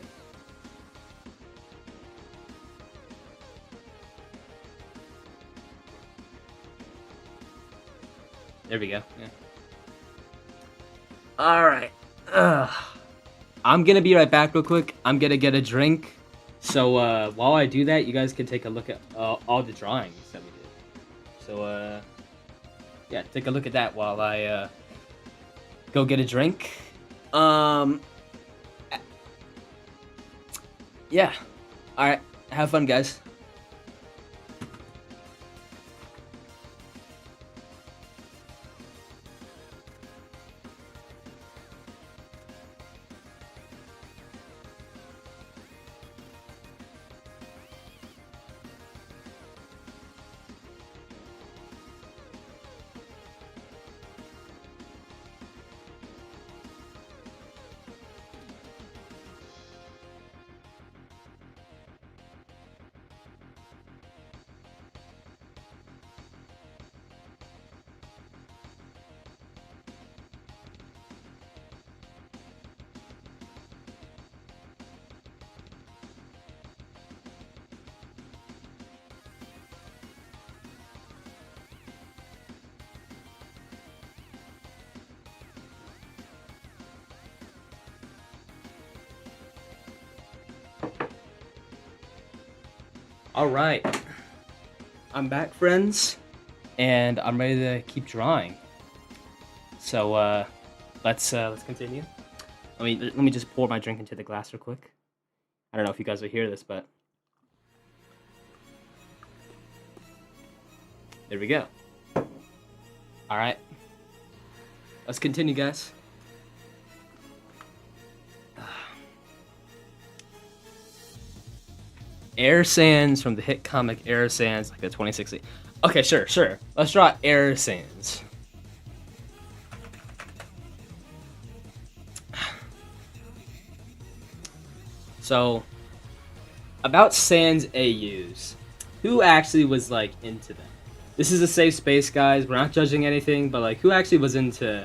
There we go. Yeah. All right. I'm gonna be right back real quick. I'm gonna get a drink. So while I do that, you guys can take a look at all the drawings that we did. So yeah, take a look at that while I go get a drink. Um, yeah. All right. Have fun, guys. All right. I'm back, friends, and I'm ready to keep drawing. So let's continue. Let me just pour my drink into the glass real quick. I don't know if you guys will hear this, but there we go. All right, let's continue, guys. Air Sans from the hit comic Air Sans, like the 2016. Okay, sure. Let's draw Air Sans. So, about Sans AUs, who actually was like into them? This is a safe space, guys. We're not judging anything, but like, who actually was into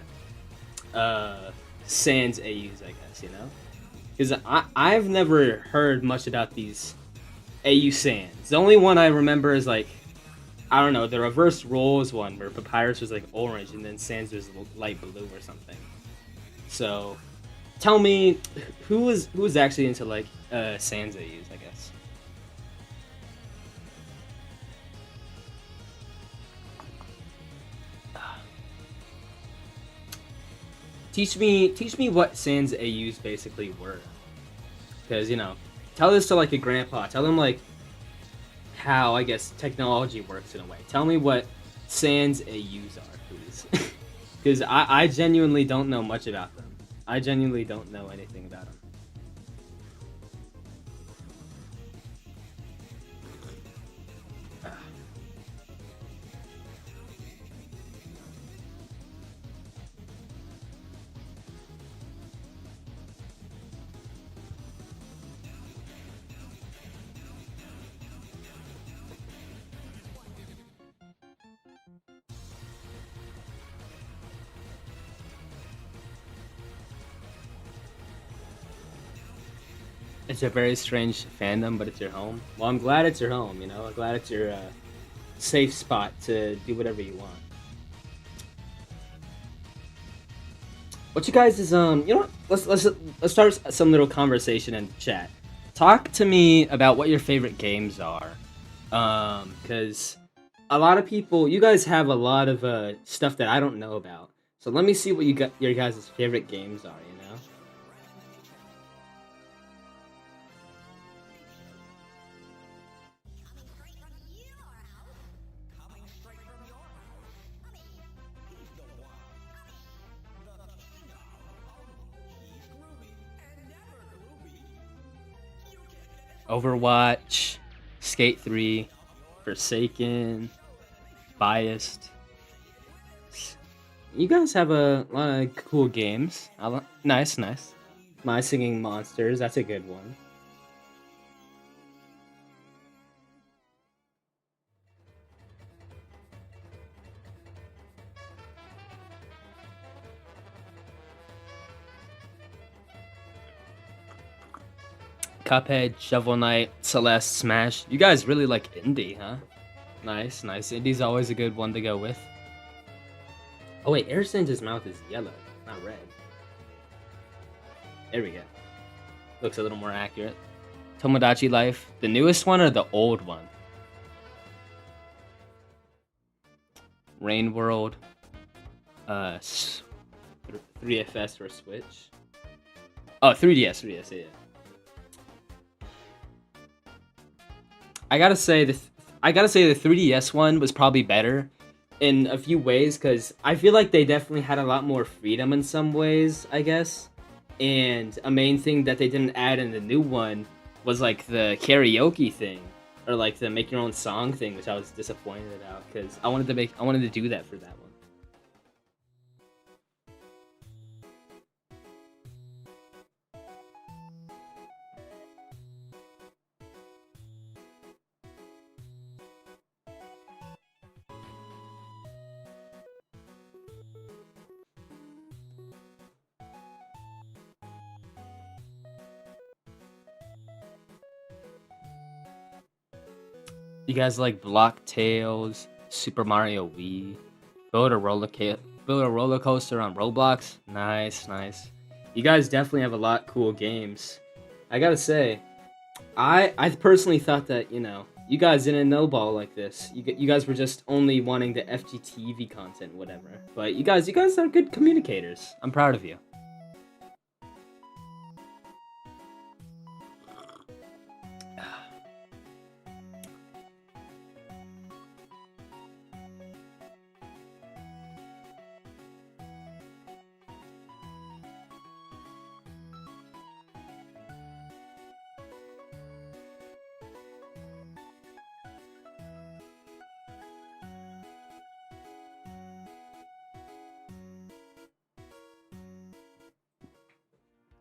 Sans AUs? I guess, you know, because I've never heard much about these AU Sans. The only one I remember is like, I don't know, the reverse roles one where Papyrus was like orange and then Sans was light blue or something. So, tell me, who was actually into like Sans AUs, I guess. Teach me what Sans AUs basically were, because you know, tell this to like a grandpa. Tell him like how I guess technology works in a way. Tell me what Sans AUs are, please, because I genuinely don't know much about them. I genuinely don't know anything about them. It's a very strange fandom, but it's your home. Well, I'm glad it's your home. You know, I'm glad it's your safe spot to do whatever you want. What you guys is you know what? Let's start some little conversation in chat. Talk to me about what your favorite games are, because a lot of people, you guys have a lot of stuff that I don't know about. So let me see what your guys' favorite games are, you know? Overwatch, Skate 3, Forsaken, Biased. You guys have a lot of cool games. Nice, nice. My Singing Monsters, that's a good one. Cuphead, Shovel Knight, Celeste, Smash. You guys really like indie, huh? Nice, nice. Indie's always a good one to go with. Oh wait, Airsen's mouth is yellow, not red. There we go. Looks a little more accurate. Tomodachi Life, the newest one or the old one? Rain World, 3FS for Switch. Oh, 3DS, yeah. I gotta say the 3DS one was probably better in a few ways because I feel like they definitely had a lot more freedom in some ways, I guess. And a main thing that they didn't add in the new one was like the karaoke thing or like the make your own song thing, which I was disappointed about because I wanted to do that for that one. You guys like Block Tales, Super Mario Wii, build a roller coaster on Roblox? Nice, nice. You guys definitely have a lot cool games. I gotta say, I personally thought that you guys didn't know ball like this. You guys were just only wanting the FGTV content, whatever. But you guys are good communicators. I'm proud of you.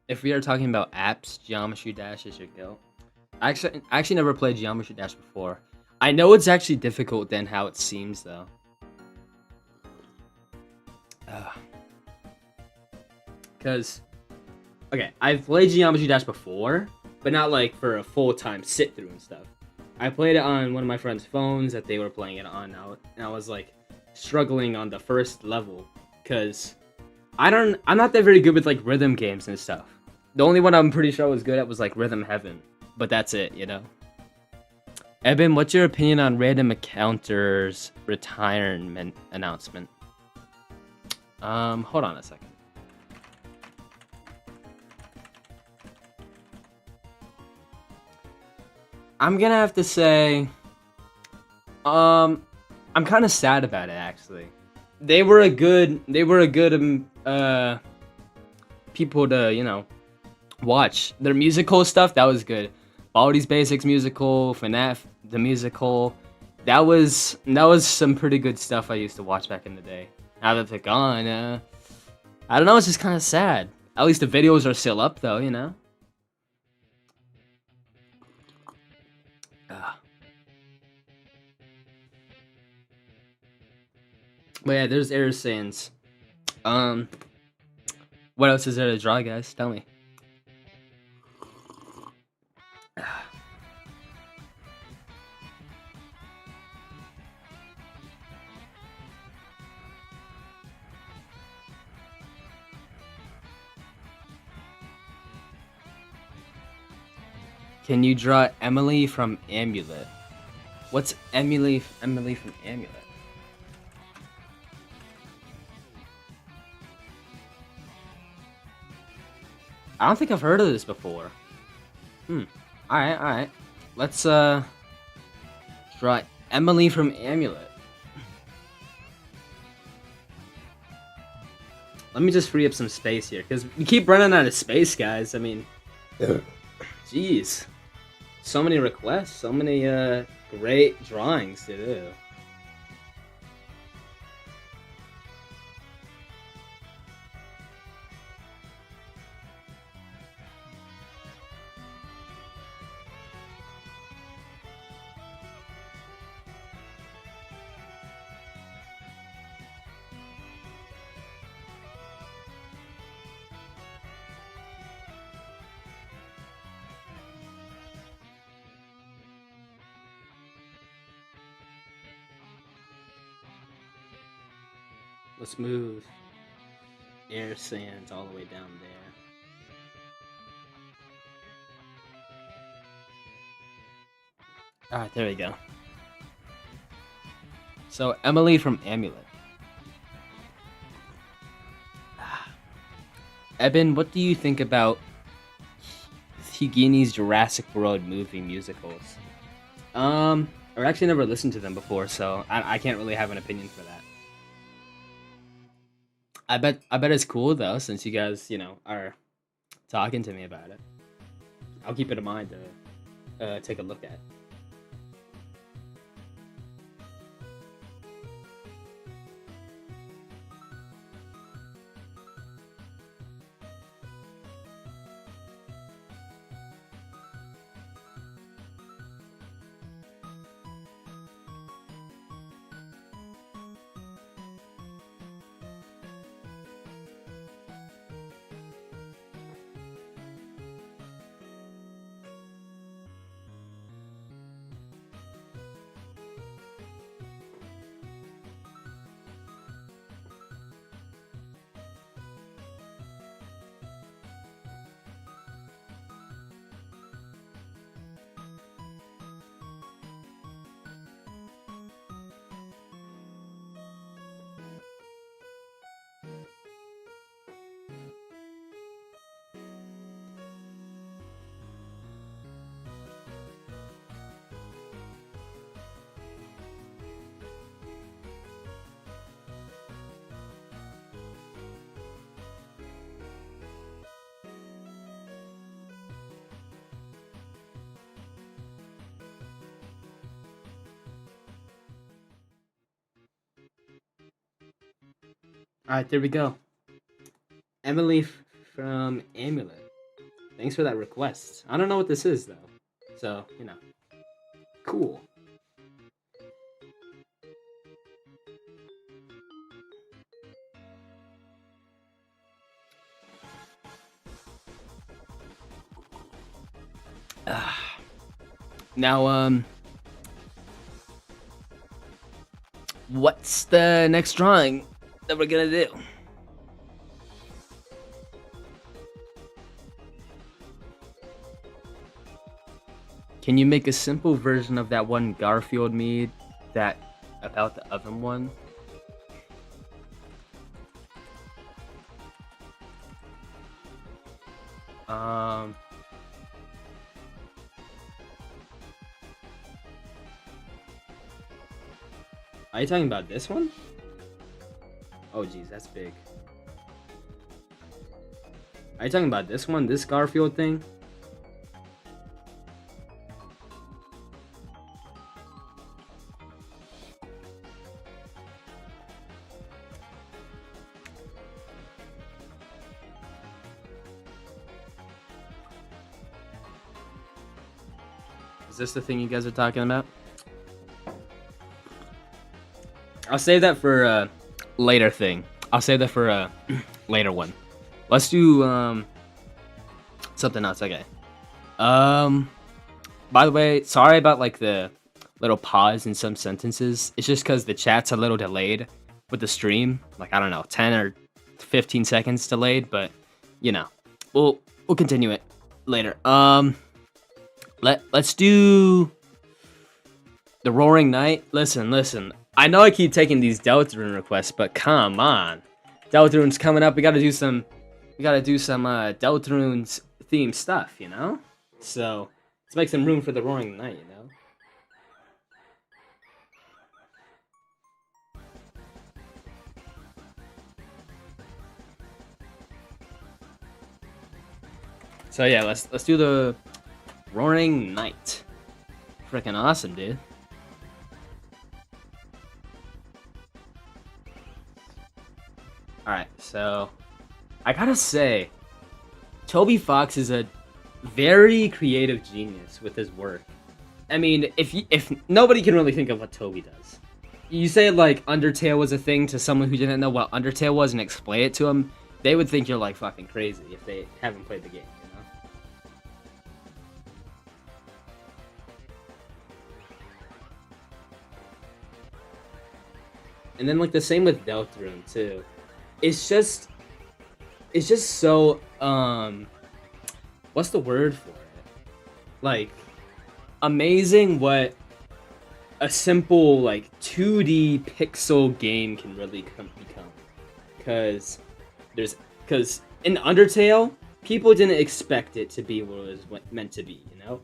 If we are talking about apps, Geometry Dash is your go. I actually never played Geometry Dash before. I know it's actually difficult than how it seems though. Because, okay, I've played Geometry Dash before, but not like for a full-time sit-through and stuff. I played it on one of my friend's phones that they were playing it on now, and I was like struggling on the first level because I'm not that very good with like rhythm games and stuff. The only one I'm pretty sure I was good at was like Rhythm Heaven, but that's it, you know. Eben, what's your opinion on Random Encounters retirement announcement? Hold on a second. I'm gonna have to say, I'm kind of sad about it actually. They were a good people to watch. Their musical stuff that was good. Baldi's Basics musical, FNAF the musical, that was some pretty good stuff I used to watch back in the day. Now that they're gone, I don't know. It's just kind of sad. At least the videos are still up though, you know. But yeah, there's Air Sans. What else is there to draw, guys? Tell me. Can you draw Emily from Amulet? What's Emily from Amulet? I don't think I've heard of this before. Hmm. Alright, alright. Let's try Emily from Amulet. Let me just free up some space here, because we keep running out of space, guys. I mean, jeez. So many requests, so many great drawings to do. Let's move air sands all the way down there. Alright, there we go. So, Emily from Amulet. Eben, what do you think about Higini's Jurassic World movie musicals? I've actually never listened to them before, so I can't really have an opinion for that. I bet it's cool though, since you guys, are talking to me about it. I'll keep it in mind to take a look at. Alright, there we go. Emily from Amulet. Thanks for that request. I don't know what this is, though. So, cool. Now, what's the next drawing that we're gonna do? Can you make a simple version of that one Garfield made about the oven one? Um, are you talking about this one? Oh geez, that's big. Are you talking about this one, this Garfield thing? Is this the thing you guys are talking about? I'll save that for a later thing. I'll save that for a later one. Let's do something else. Okay. By the way, sorry about like the little pause in some sentences. It's just because the chat's a little delayed with the stream. Like I don't know, 10 or 15 seconds delayed, but we'll continue it later. Let's do the Roaring Knight. Listen. I know I keep taking these Deltarune requests, but come on. Deltarune's coming up. We gotta do some we gotta do some Deltarune's theme stuff, you know? So let's make some room for the Roaring Knight, you know? So yeah, let's do the Roaring Knight. Freaking awesome, dude. Alright, so I gotta say, Toby Fox is a very creative genius with his work. I mean, if nobody can really think of what Toby does. You say like Undertale was a thing to someone who didn't know what Undertale was and explain it to them, they would think you're like fucking crazy if they haven't played the game, you know? And then like the same with Deltarune too. It's just so what's the word for it? Like amazing what a simple like 2D pixel game can really become. Cause there's because in Undertale, people didn't expect it to be what it was meant to be, you know?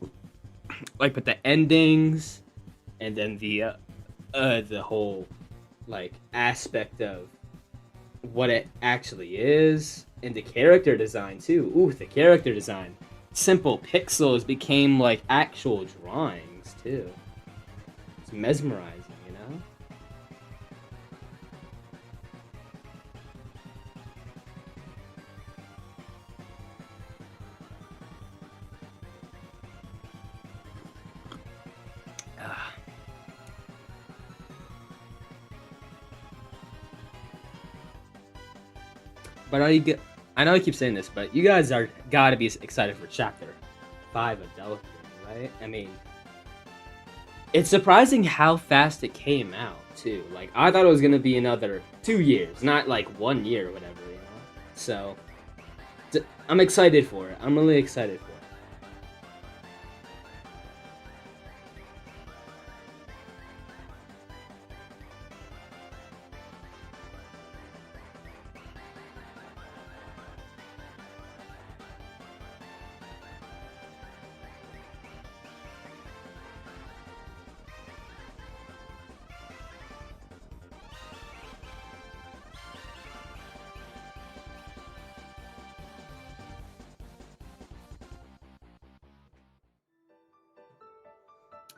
Like with the endings and then the whole like aspect of what it actually is and the character design too. Ooh, the character design. Simple pixels became like actual drawings too. It's mesmerizing, you know? Ah. But I know I keep saying this, but you guys are gotta be excited for Chapter 5 of Delphi, right? I mean, it's surprising how fast it came out, too. Like, I thought it was gonna be another 2 years, not like 1 year or whatever, you know? So, I'm excited for it. I'm really excited for it.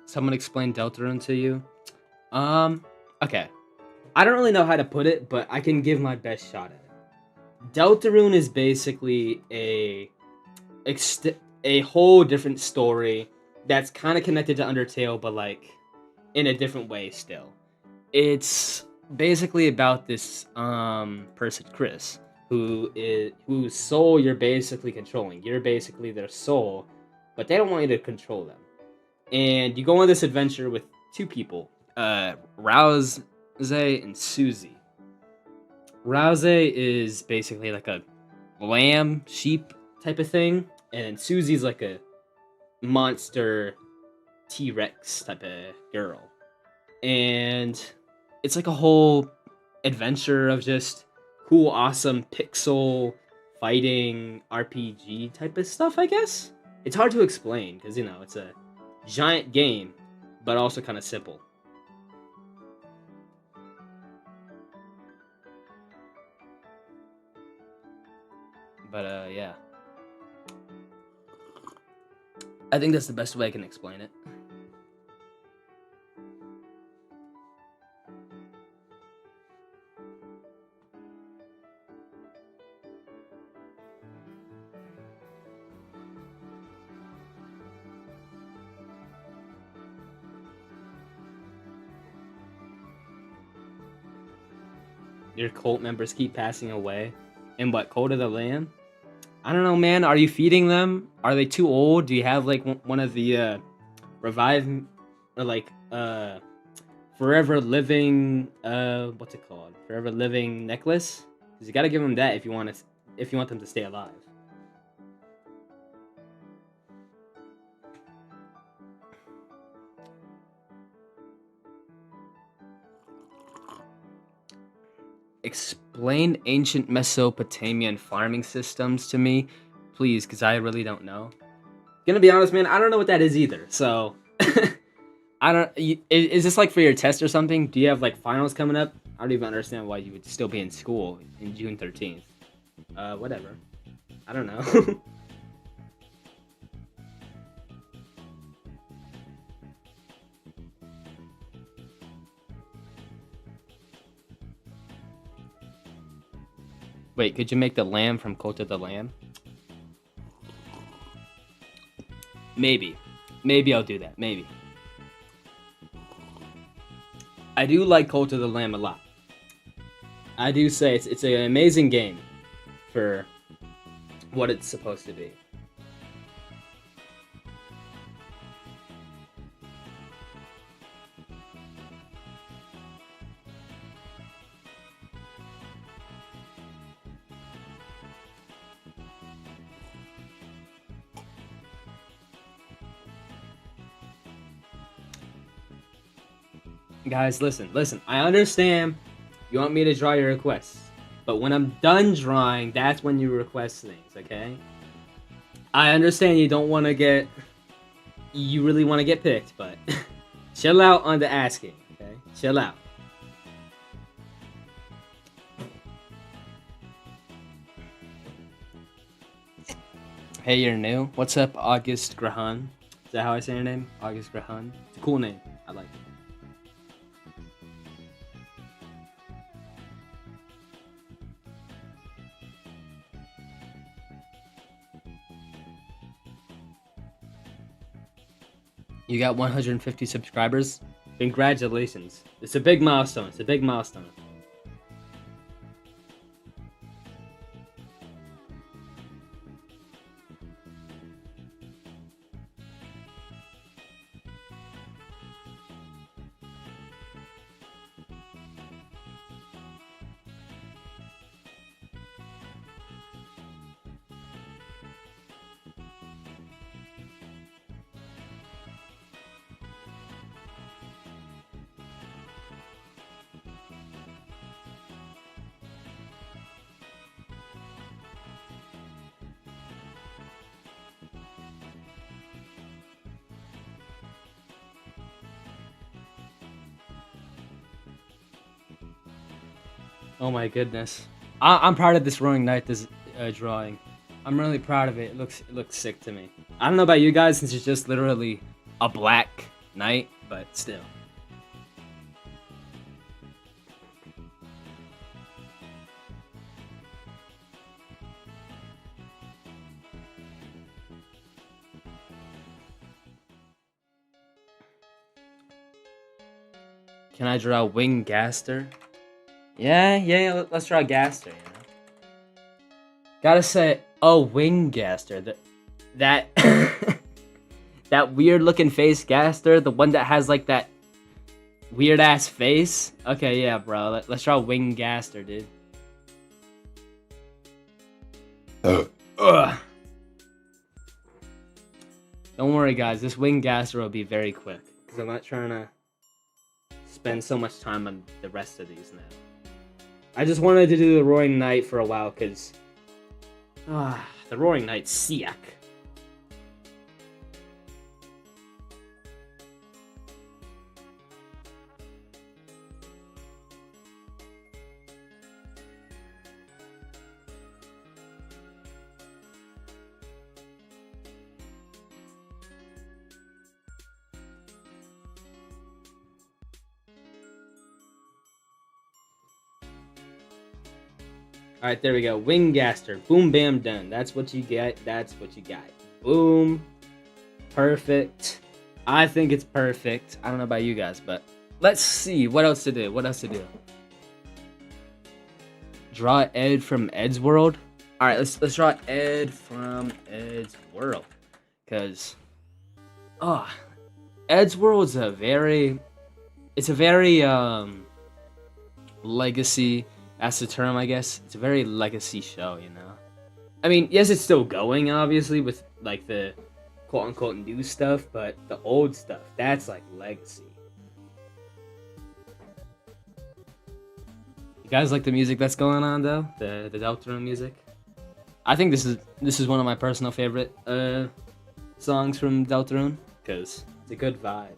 Someone explain Deltarune to you? Um, okay. I don't really know how to put it, but I can give my best shot at it. Deltarune is basically a whole different story that's kind of connected to Undertale, but like in a different way still. It's basically about this person, Chris, whose soul you're basically controlling. You're basically their soul, but they don't want you to control them. And you go on this adventure with two people, Rouse and Susie. Rouse is basically like a lamb, sheep type of thing, and Susie's like a monster T-Rex type of girl. And it's like a whole adventure of just cool, awesome pixel fighting RPG type of stuff, I guess. It's hard to explain because, you know, it's a giant game, but also kind of simple. But, yeah. I think that's the best way I can explain it. Your cult members keep passing away. And what, Cult of the Lamb? I don't know, man. Are you feeding them? Are they too old? Do you have like one of the revive or like forever living what's it called? Forever living necklace? Because you gotta give them that if you want them to stay alive. explain ancient Mesopotamian farming systems to me, please, because I really don't know. Gonna be honest, man, I don't know what that is either. So, I don't. Is this like for your test or something? Do you have like finals coming up? I don't even understand why you would still be in school in June 13th. Whatever. I don't know. Wait, could you make the lamb from Cult of the Lamb? Maybe. Maybe I'll do that. Maybe. I do like Cult of the Lamb a lot. I do say it's an amazing game for what it's supposed to be. Guys, listen. I understand you want me to draw your requests, but when I'm done drawing, that's when you request things, okay? I understand you don't want to get... You really want to get picked, but chill out on the asking, okay? Chill out. Hey, you're new. What's up, August Grahan? Is that how I say your name? August Grahan? It's a cool name. I like it. You got 150 subscribers? Congratulations. It's a big milestone. It's a big milestone. Oh my goodness. I'm proud of this Roaring Knight drawing. I'm really proud of it. It looks sick to me. I don't know about you guys since it's just literally a black knight, but still. Can I draw Wing Gaster? Yeah, let's draw Gaster, you know? Gotta say, oh, Wing Gaster. That that weird looking face Gaster, the one that has like that weird ass face. Okay, yeah, bro. Let's draw Wing Gaster, dude. Ugh. Don't worry, guys. This Wing Gaster will be very quick because I'm not trying to spend so much time on the rest of these now. I just wanted to do the Roaring Knight for a while because the Roaring Knight's sick. Alright, there we go. Winggaster. Boom, bam, done. That's what you get. That's what you got. Boom. Perfect. I think it's perfect. I don't know about you guys, but let's see. What else to do? What else to do? Draw Ed from Ed's world. Alright, let's draw Ed from Ed's world. Because, Ed's world is a very legacy. That's the term, I guess. It's a very legacy show, you know? I mean, yes, it's still going, obviously, with, like, the quote-unquote new stuff, but the old stuff, that's, like, legacy. You guys like the music that's going on though? The Deltarune music? I think this is one of my personal favorite songs from Deltarune because it's a good vibe.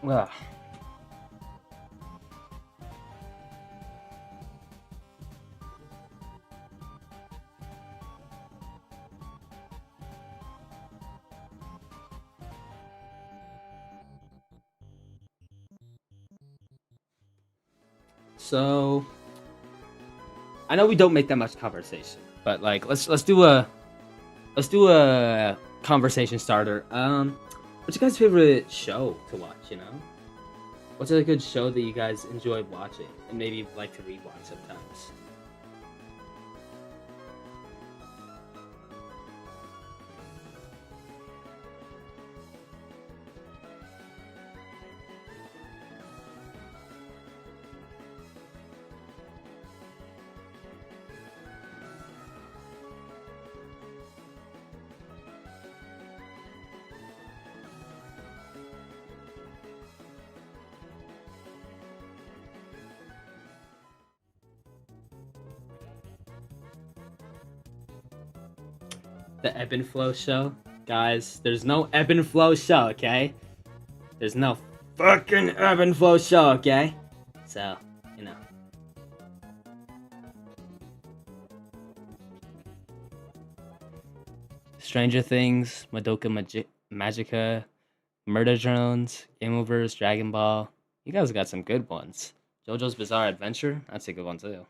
Ugh. So I know we don't make that much conversation, but like let's do a conversation starter. What's your guys' favorite show to watch? You know, what's a good show that you guys enjoy watching and maybe like to rewatch sometimes? The Ebb and Flow show, guys. There's no Ebb and Flow show, okay? There's no fucking Ebb and Flow show, okay? So you know. Stranger Things, Magica, Murder Drones, Game Overs, Dragon Ball. You guys got some good ones. JoJo's Bizarre Adventure, that's a good one too.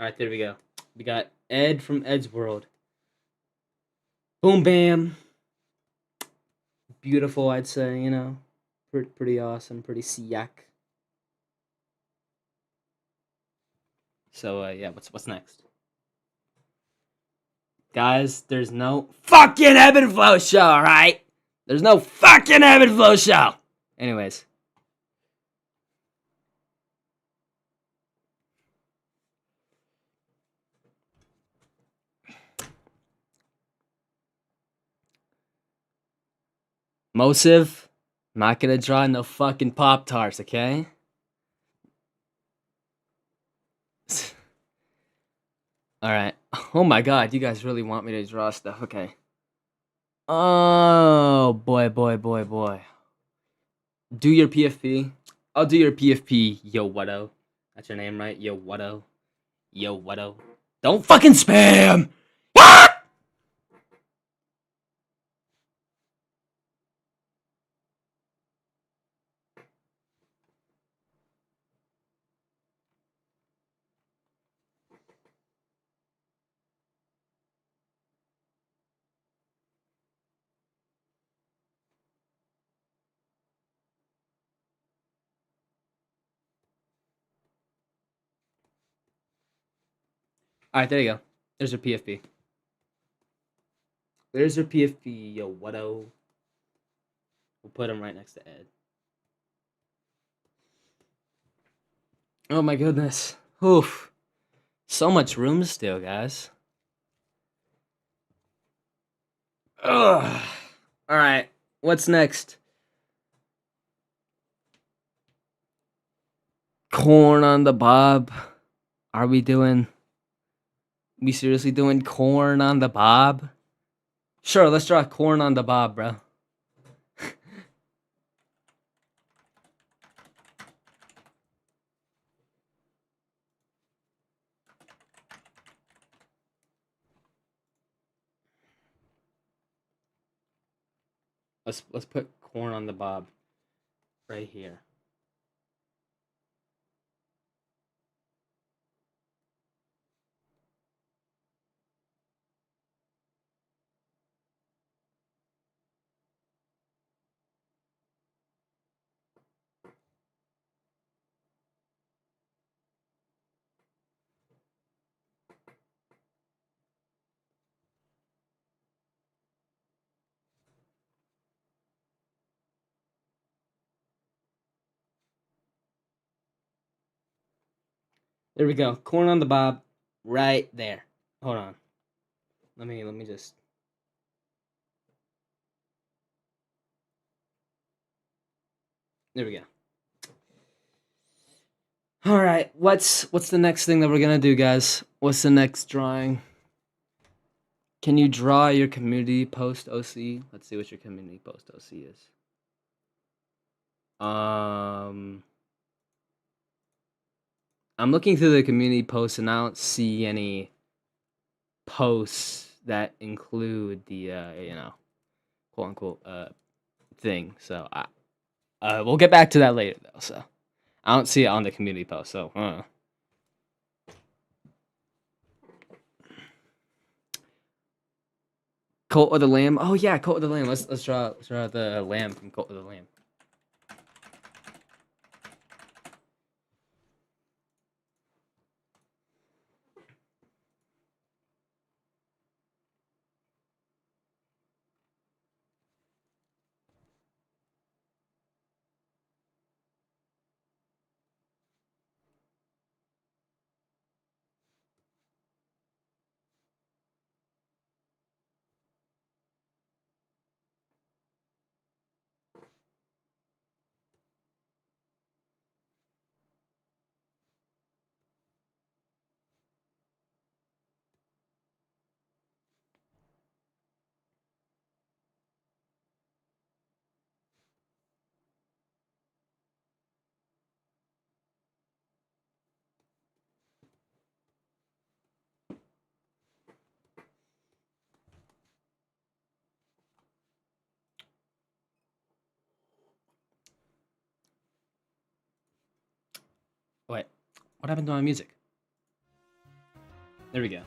All right, there we go. We got Ed from Ed's World. Boom Bam. Beautiful, I'd say, you know. Pretty awesome, pretty sick. So yeah, what's next? Guys, there's no fucking Ebb and Flow show, alright? There's no fucking Ebb and Flow show! Anyways. Mosive, not gonna draw no fucking Pop Tarts, okay? Alright. Oh my god, you guys really want me to draw stuff, okay. Oh boy, boy, boy, boy. Do your PFP. I'll do your PFP, yo whatto. That's your name, right? Yo whatto. Yo whatto. Don't fucking spam! Alright, there you go. There's your PFP. There's your PFP, yo, whatto. We'll put him right next to Ed. Oh my goodness. Oof. So much room still, guys. Ugh. Alright. What's next? Corn on the bob. Are we seriously doing corn on the bob? Sure, let's draw corn on the bob, bro. Let's put corn on the bob right here. There we go. Corn on the bob right there. Hold on. Let me just There we go. All right, what's the next thing that we're gonna do, guys? What's the next drawing? Can you draw your community post OC? Let's see what your community post OC is. I'm looking through the community posts and I don't see any posts that include the quote unquote thing. So we'll get back to that later though. So I don't see it on the community post. So Coat of the Lamb. Oh yeah, Coat of the Lamb. Let's draw the lamb from Coat of the Lamb. Wait, what happened to my music? There we go.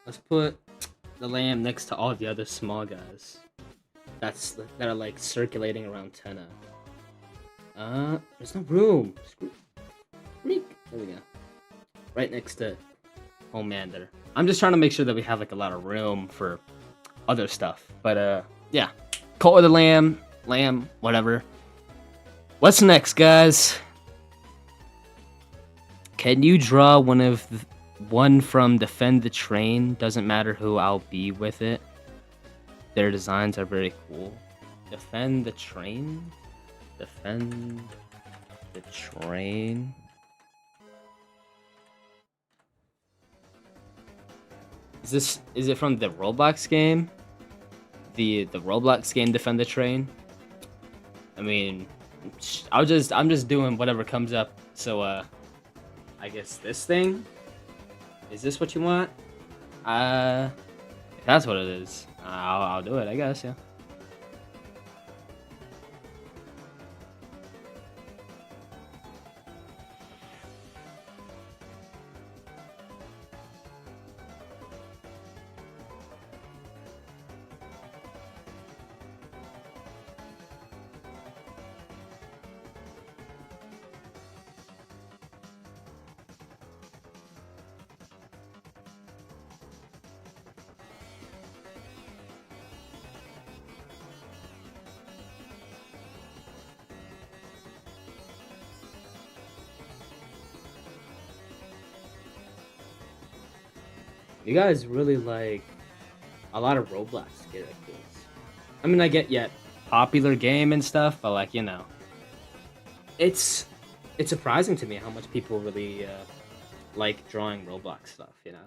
Let's put the lamb next to all the other small guys. That are like circulating around Tenna. There's no room. Screw. There we go. Right next to Homelander. I'm just trying to make sure that we have like a lot of room for other stuff. But yeah. Cult of the Lamb, whatever. What's next, guys? Can you draw one from Defend the Train? Doesn't matter who I'll be with it. Their designs are very cool. Defend the Train? Defend the Train. Is it from the Roblox game? The Roblox game Defend the Train? I mean, I'm just doing whatever comes up. So I guess this thing? Is this what you want? If that's what it is, I'll do it, I guess, yeah. You guys really like a lot of Roblox characters. I mean, I get popular game and stuff, but like, you know, it's surprising to me how much people really like drawing Roblox stuff, you know.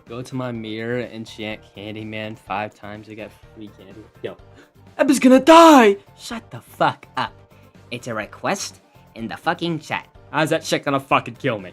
Go to my mirror and chant Candyman 5 times to get free candy. Yo, Ebba's gonna die! Shut the fuck up. It's a request in the fucking chat. How's that shit gonna fucking kill me?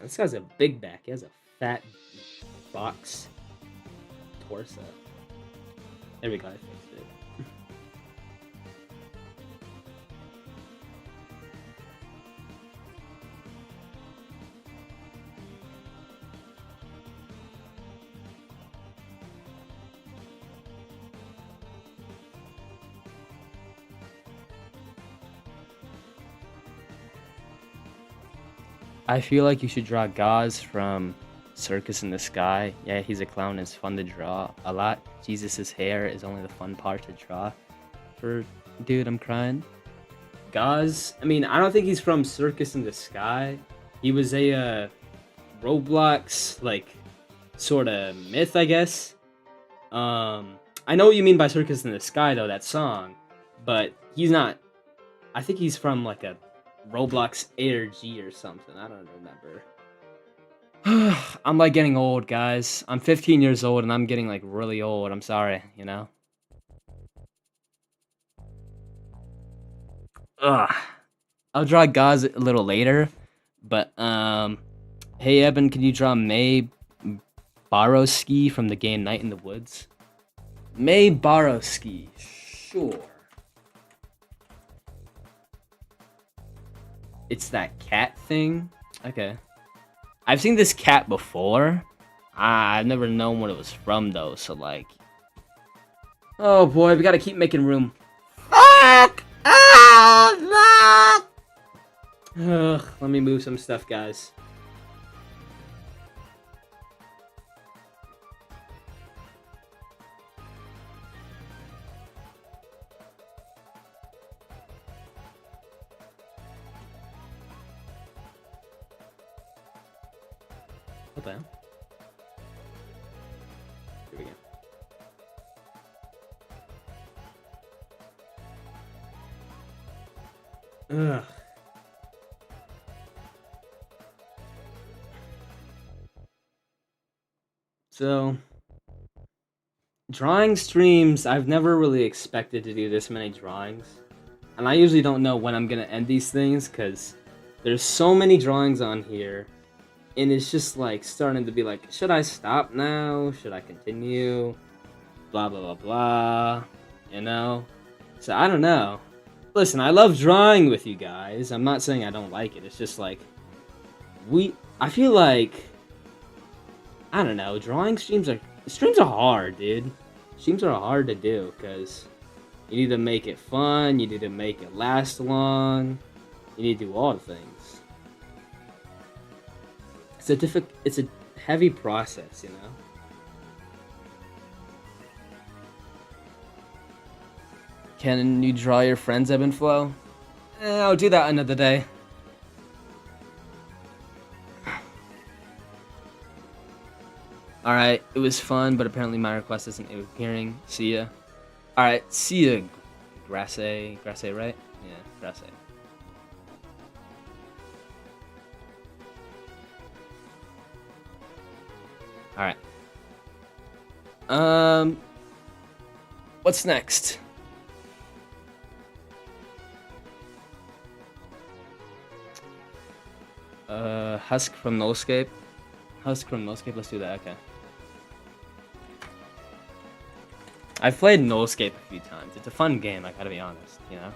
This guy's a big back. He has a fat box torso. There we go. I fixed it. I feel like you should draw Gauze from Circus in the Sky. Yeah, he's a clown. It's fun to draw a lot. Jesus' hair is only the fun part to draw. Dude, I'm crying. Gauze. I mean, I don't think he's from Circus in the Sky. He was a Roblox like sort of myth, I guess. I know what you mean by Circus in the Sky though, that song, but he's not. I think he's from like a Roblox ARG or something. I don't remember. I'm like getting old, guys. I'm 15 years old and I'm getting like really old. I'm sorry, you know. Ugh. I'll draw Gauze a little later, but hey Evan, can you draw May Borowski from the game Night in the Woods? May Borowski, sure. It's that cat thing? Okay. I've seen this cat before. I've never known what it was from though, so like, oh boy, we gotta keep making room. Fuck! Oh, fuck! Ugh, let me move some stuff, guys. What the hell? Here we go. Ugh. So, drawing streams, I've never really expected to do this many drawings. And I usually don't know when I'm gonna end these things, because there's so many drawings on here. And it's just like starting to be like, should I stop now? Should I continue? Blah, blah, blah, blah. You know? So I don't know. Listen, I love drawing with you guys. I'm not saying I don't like it. It's just like, I feel like, I don't know, drawing streams are hard, dude. Streams are hard to do, because you need to make it fun, you need to make it last long, you need to do all the things. It's a heavy process, you know? Can you draw your friends, Ebb and Flow? I'll do that another day. Alright, it was fun, but apparently my request isn't appearing. See ya. Alright, see ya, Grasse, right? Yeah, Grasse. Alright. What's next? Husk from Nullscape. Husk from Nullscape, let's do that, okay. I've played Nullscape a few times. It's a fun game, I gotta be honest, you know?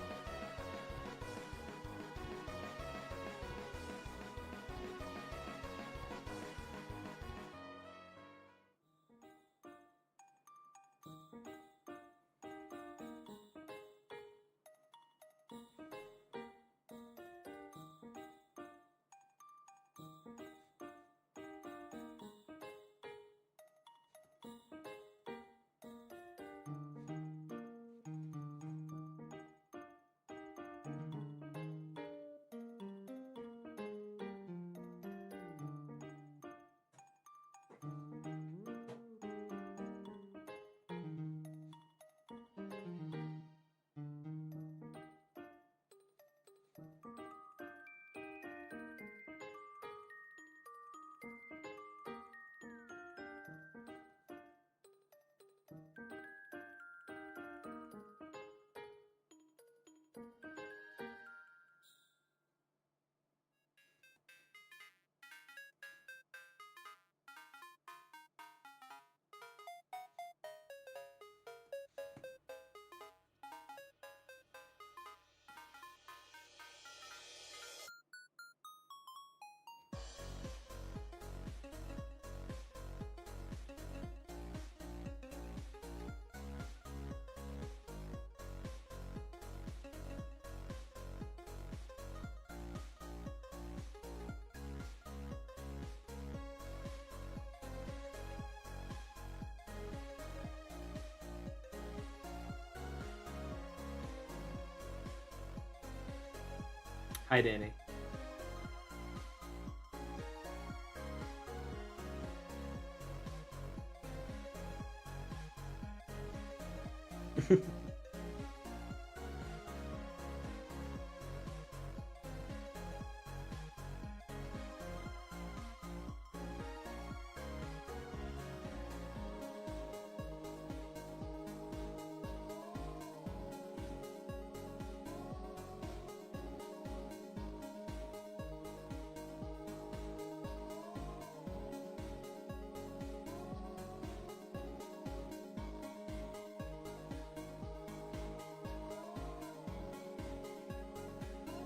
Hi, Danny.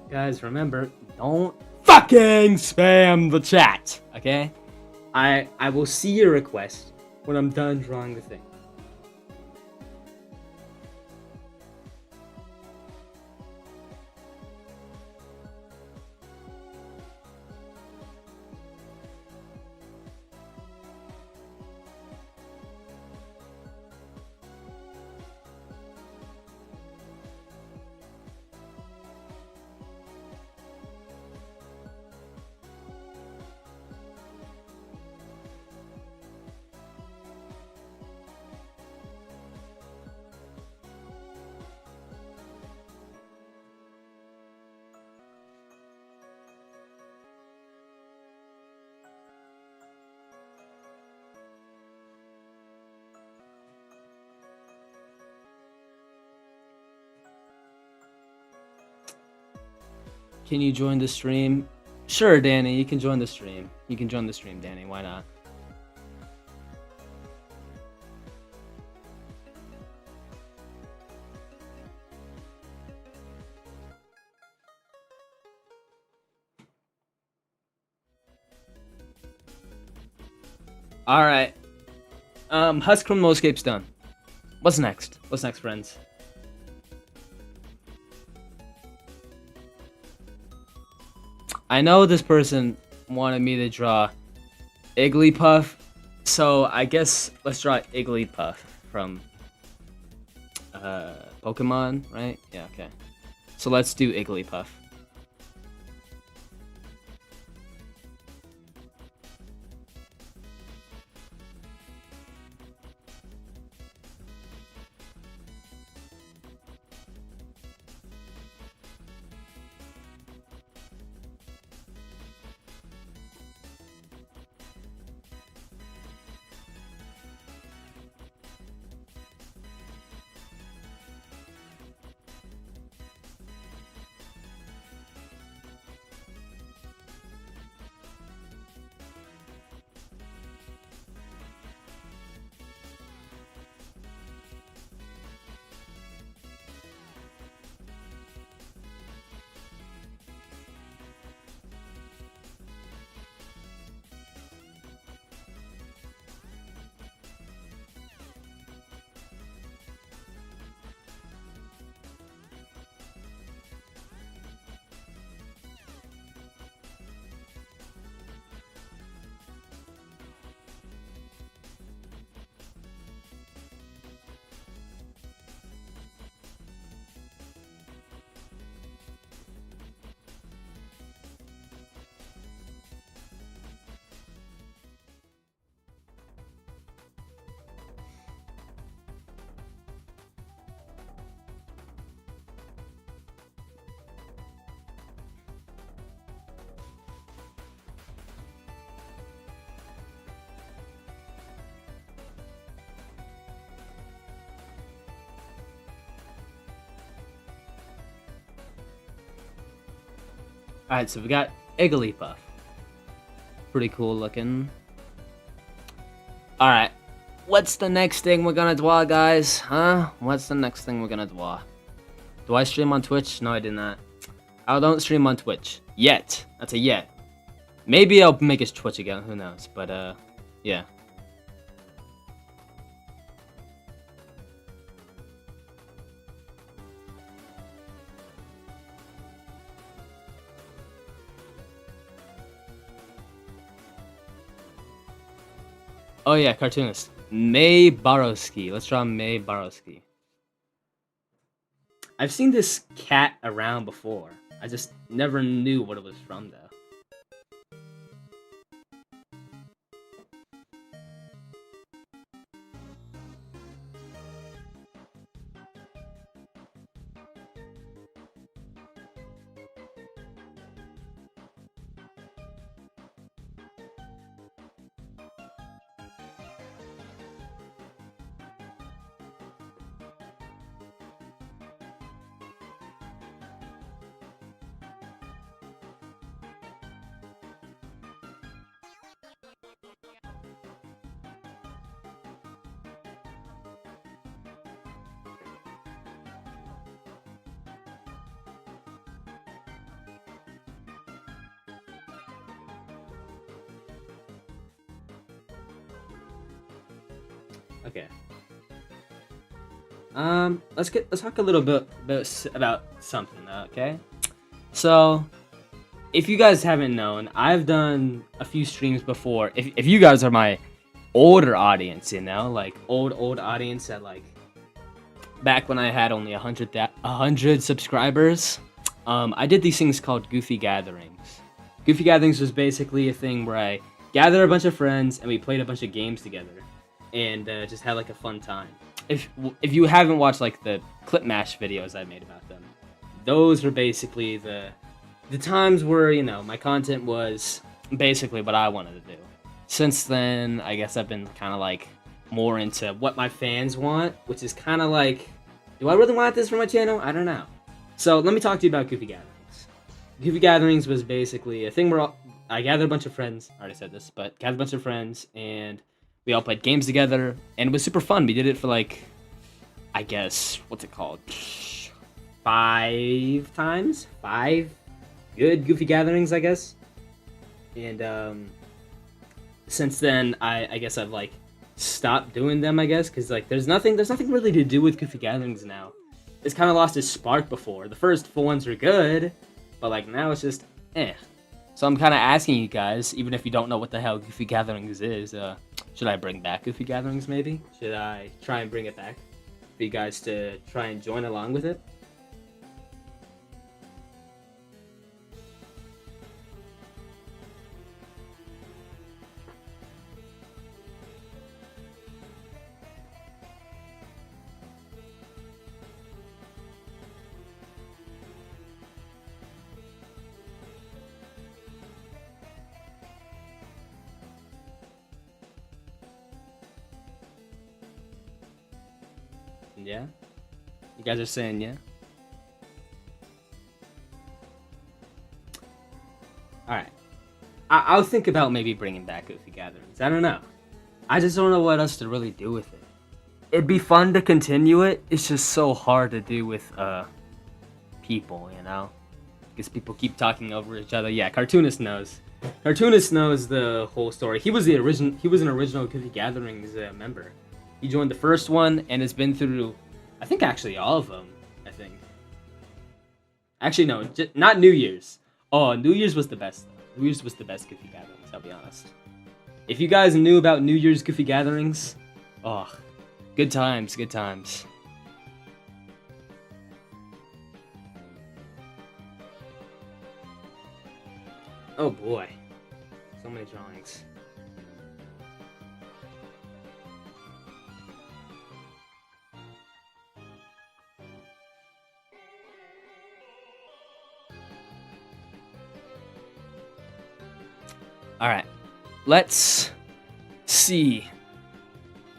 Guys, remember, don't fucking spam the chat, okay? I will see your request when I'm done drawing the thing. Can you join the stream? Sure, Danny, you can join the stream. You can join the stream, Danny. Why not? All right. Husk Criminal Escape's done. What's next? What's next, friends? I know this person wanted me to draw Igglypuff, so I guess let's draw Igglypuff from Pokemon, right? Yeah, okay. So let's do Igglypuff. Alright, so we got Igglypuff. Pretty cool looking. Alright. What's the next thing we're gonna draw, guys? Huh? What's the next thing we're gonna draw? Do I stream on Twitch? No, I did not. I don't stream on Twitch. Yet. That's a yet. Maybe I'll make it Twitch again. Who knows? But, yeah. Oh yeah, cartoonist. May Borowski. Let's draw May Borowski. I've seen this cat around before. I just never knew what it was from, though. Okay. Let's talk a little bit about something. Okay. So, if you guys haven't known, I've done a few streams before. If you guys are my older audience, like old audience that like back when I had only 100 subscribers, I did these things called Goofy Gatherings. Goofy Gatherings was basically a thing where I gathered a bunch of friends and we played a bunch of games together, and just had like a fun time. If you haven't watched like the Clip Mash videos I made about them, those were basically the times where my content was basically what I wanted to do. Since then, I guess I've been kind of like more into what my fans want, which is kind of like, do I really want this for my channel? I don't know. So let me talk to you about Goofy Gatherings. Goofy Gatherings was basically a thing where I gathered a bunch of friends. I already said this, but gathered a bunch of friends, and we all played games together, and it was super fun. We did it for like, I guess, what's it called? 5 times? 5 good Goofy Gatherings, I guess. And since then, I guess I've like stopped doing them, I guess, because like there's nothing really to do with Goofy Gatherings now. It's kind of lost its spark before. The first 4 ones were good, but like now it's just eh. So I'm kind of asking you guys, even if you don't know what the hell Goofy Gatherings is, should I bring back Goofy Gatherings maybe? Should I try and bring it back for you guys to try and join along with it? Yeah? You guys are saying yeah? Alright. I'll think about maybe bringing back Goofy Gatherings. I don't know. I just don't know what else to really do with it. It'd be fun to continue it. It's just so hard to do with people, because people keep talking over each other. Yeah, Cartoonist knows. Cartoonist knows the whole story. He was an original Goofy Gatherings member. He joined the first one and has been through, I think actually all of them. I think. Actually, no, not New Year's. Oh, New Year's was the best. New Year's was the best Goofy Gatherings. I'll be honest. If you guys knew about New Year's Goofy Gatherings, oh, good times, good times. Oh boy, so many drawings. All right, let's see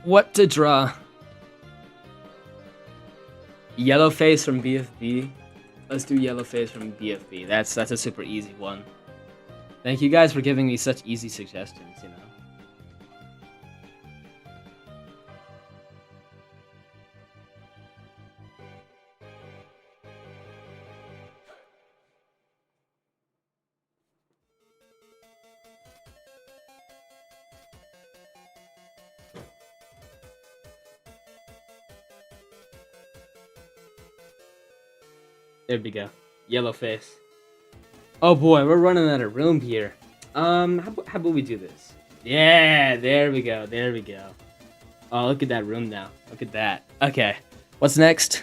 what to draw. Yellowface from BFB. Let's do Yellowface from BFB. That's a super easy one. Thank you guys for giving me such easy suggestions. There we go. Yellowface. Oh boy, we're running out of room here. How about we do this? Yeah, there we go. There we go. Oh, look at that room now. Look at that. Okay. What's next?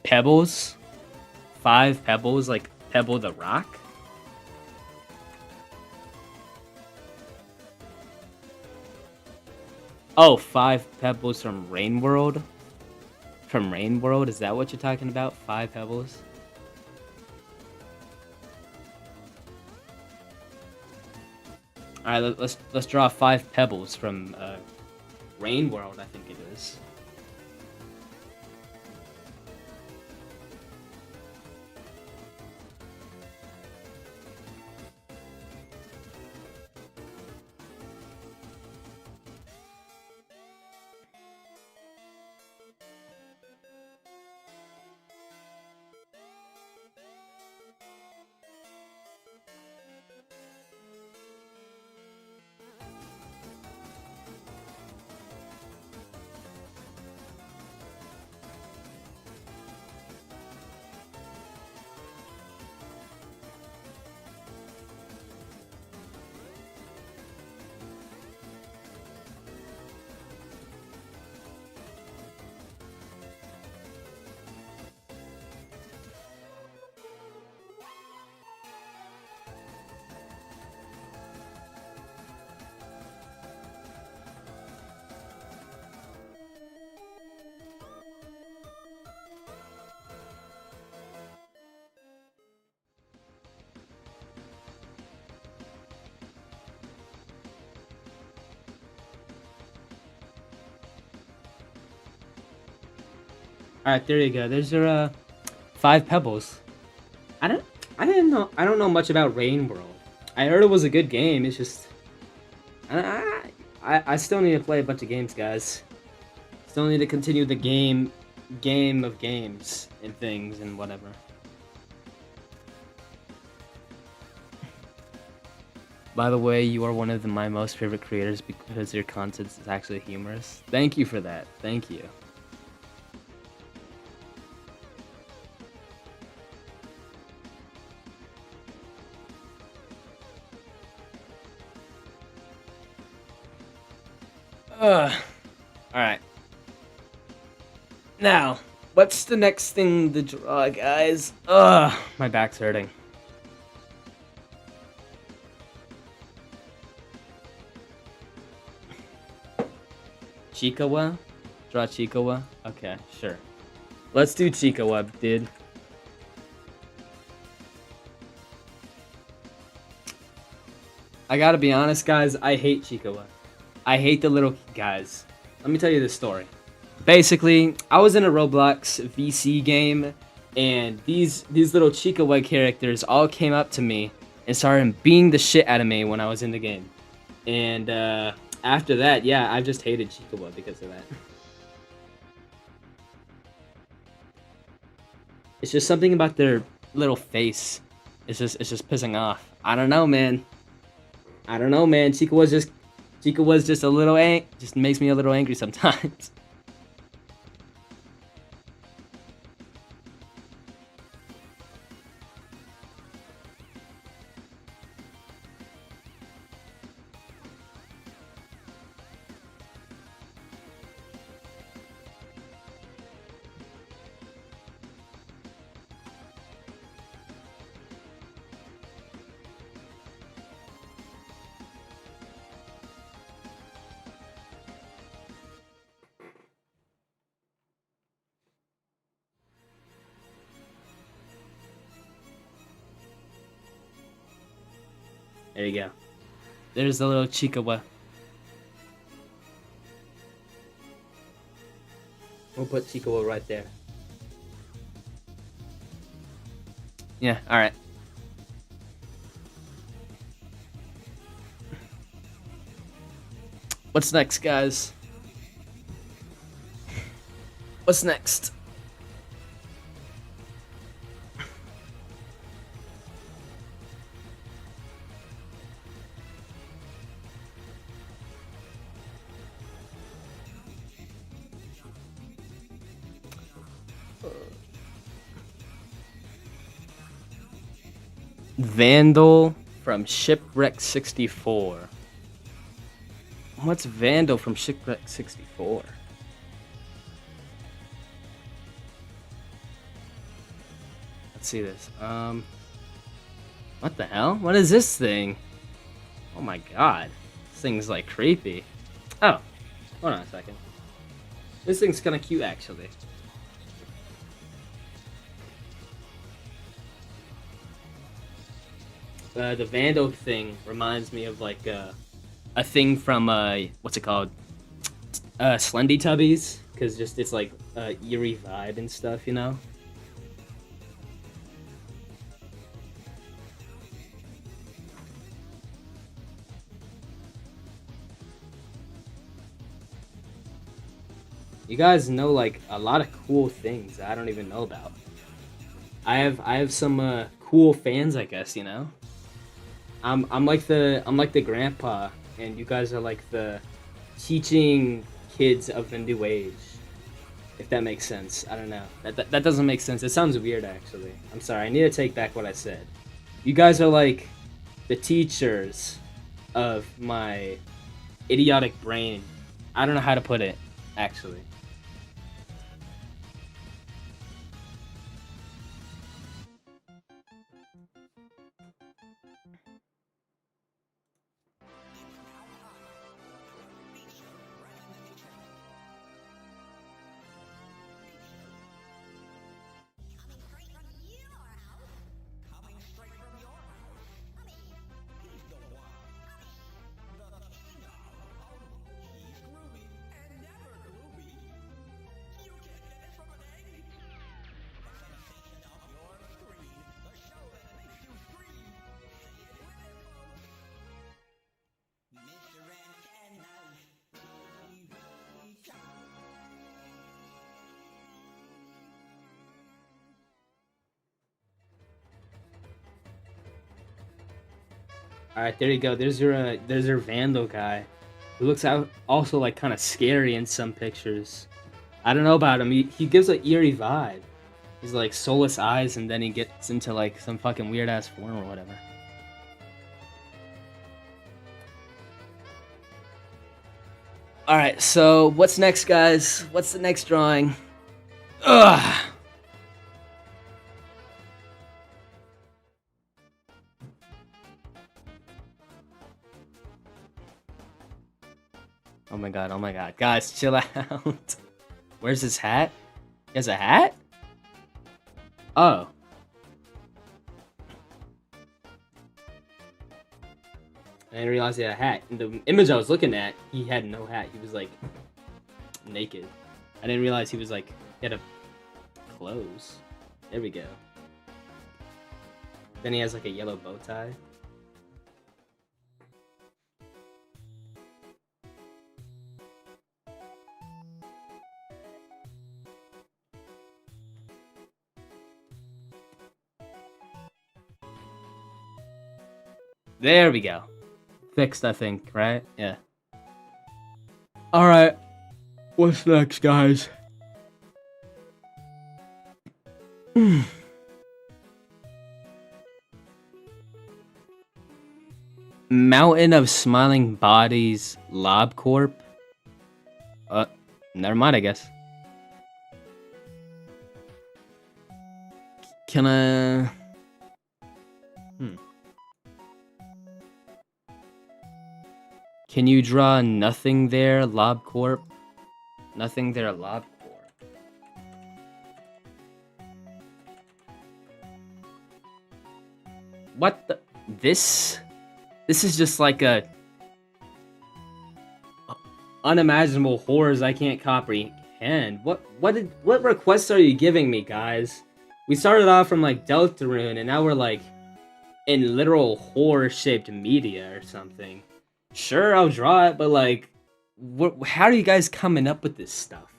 Pebbles? 5 pebbles, like Pebble the Rock? Oh, 5 pebbles from Rain World? From Rain World? Is that what you're talking about? 5 pebbles? Alright, let's draw 5 pebbles from Rain World, I think it is. All right, there you go. There's your 5 pebbles. I don't I didn't know I don't know much about Rain World. I heard it was a good game. It's just I still need to play a bunch of games, guys. Still need to continue the game of games and things and whatever. By the way, you are one of my most favorite creators because your content is actually humorous. Thank you for that. Thank you. All right. Now, what's the next thing to draw, guys? My back's hurting. Chikawa? Draw Chikawa? Okay, sure. Let's do Chikawa, dude. I gotta be honest, guys, I hate Chikawa. I hate the little guys. Let me tell you this story. Basically, I was in a Roblox VC game, and these little Chikawa characters all came up to me and started beating the shit out of me when I was in the game. And after that, yeah, I've just hated Chikawa because of that. It's just something about their little face. It's just pissing off. I don't know, man. I don't know, man. Chikawa's just a little just makes me a little angry sometimes. There you go. There's the little Chikawa. We'll put Chikawa right there. Yeah, alright. What's next, guys? What's next? Vandal from Shipwreck 64. What's Vandal from Shipwreck 64? Let's see this. What the hell? What is this thing? Oh my god. This thing's like creepy. Oh, hold on a second. This thing's kind of cute, actually. The Vandal thing reminds me of like a thing from what's it called? Slendy Tubbies, because just it's like eerie vibe and stuff, you know. You guys know like a lot of cool things that I don't even know about. I have some cool fans, I guess, you know. I'm like the grandpa, and you guys are like the teaching kids of the new age. If that makes sense, I don't know. That doesn't make sense. It sounds weird, actually. I'm sorry. I need to take back what I said. You guys are like the teachers of my idiotic brain. I don't know how to put it, actually. All right, there you go. There's your Vandal guy, who looks out also like kind of scary in some pictures. I don't know about him. He gives an eerie vibe. He's like soulless eyes, and then he gets into like some fucking weird ass form or whatever. All right, so what's next, guys? What's the next drawing? Ugh. Oh my god, oh my god. Guys, chill out. Where's his hat? He has a hat? Oh. I didn't realize he had a hat. In the image I was looking at, he had no hat. He was like naked. I didn't realize he was like, he had a clothes. There we go. Then he has like a yellow bow tie. There we go. Fixed, I think, right? Yeah. Alright. What's next, guys? Mountain of Smiling Bodies LobCorp? Never mind, I guess. Can I... Can you draw Nothing There, LobCorp? Nothing There, LobCorp. What the... This is just like a... unimaginable horrors I can't comprehend. What requests are you giving me, guys? We started off from like Deltarune, and now we're like in literal horror-shaped media or something. Sure, I'll draw it, but like, how are you guys coming up with this stuff?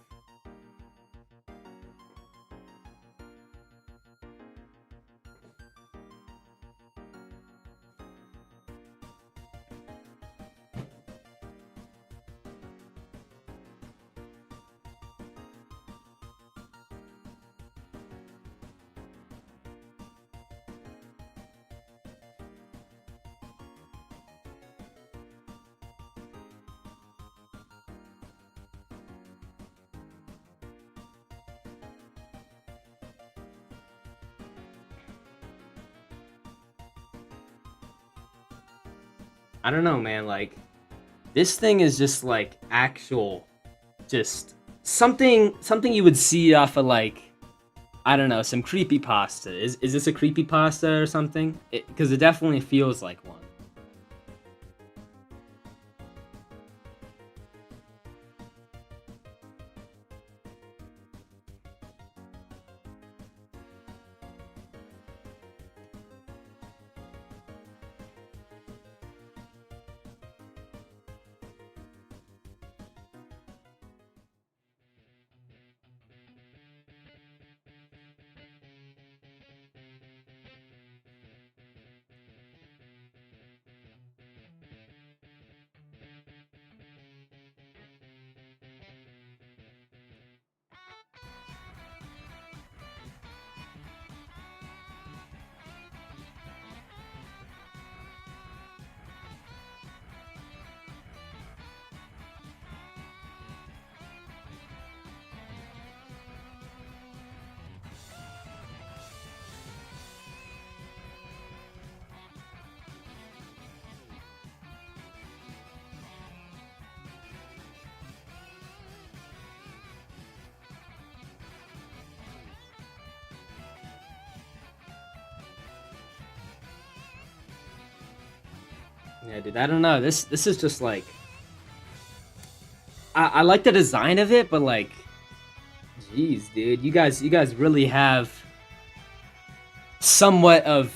I don't know, man, like, this thing is just, like, actual, just, something you would see off of, like, I don't know, some creepypasta. Is this a creepypasta or something? Because it definitely feels like one. Yeah, dude, I don't know. This is just like, I like the design of it, but like, jeez, dude, you guys really have somewhat of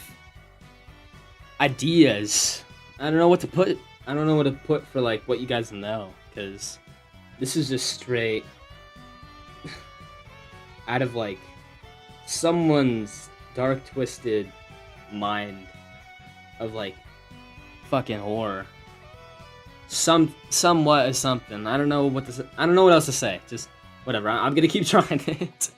ideas. I don't know what to put. I don't know what to put for like what you guys know, because this is just straight out of like someone's dark, twisted mind of like fucking horror. Somewhat is something. I don't know what to. I don't know what else to say. Just whatever. I'm gonna keep trying it.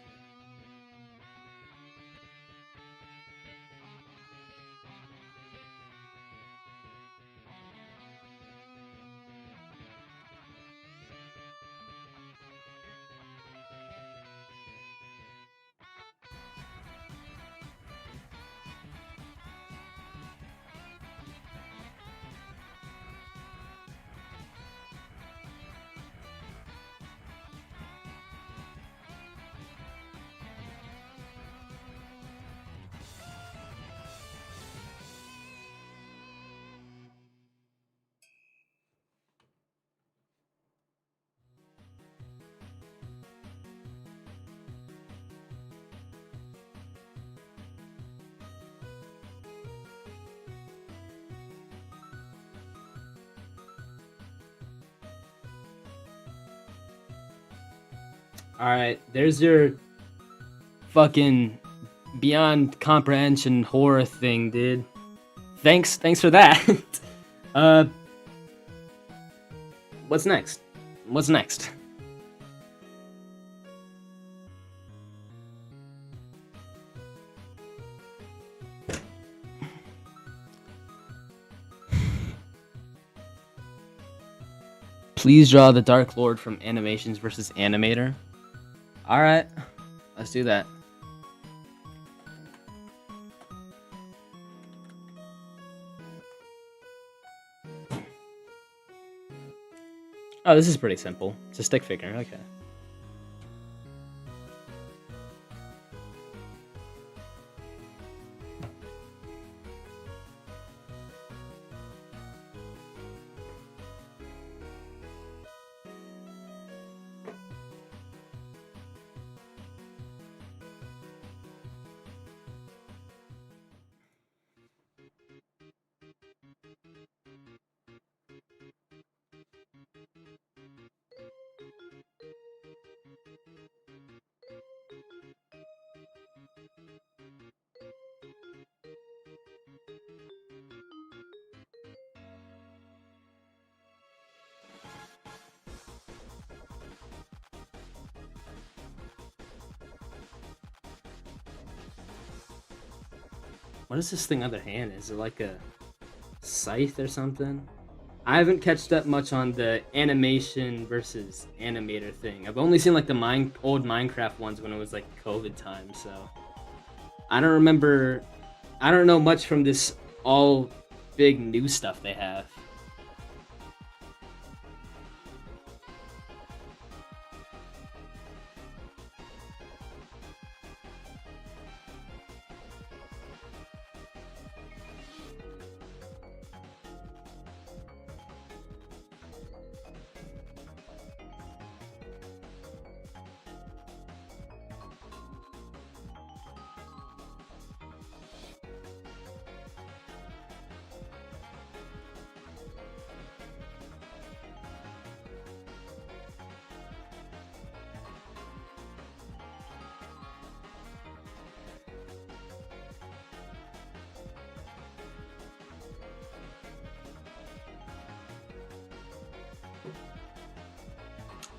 All right, there's your fucking beyond comprehension horror thing, dude. Thanks for that. uh, what's next? What's next? Please draw the Dark Lord from Animations versus Animator. All right, let's do that. Oh, this is pretty simple. It's a stick figure. Okay. What is this thing on their hand? Is it like a scythe or something? I haven't catched up much on the animation versus animator thing. I've only seen like the old Minecraft ones when it was like COVID time, so I don't remember. I don't know much from this all big new stuff they have.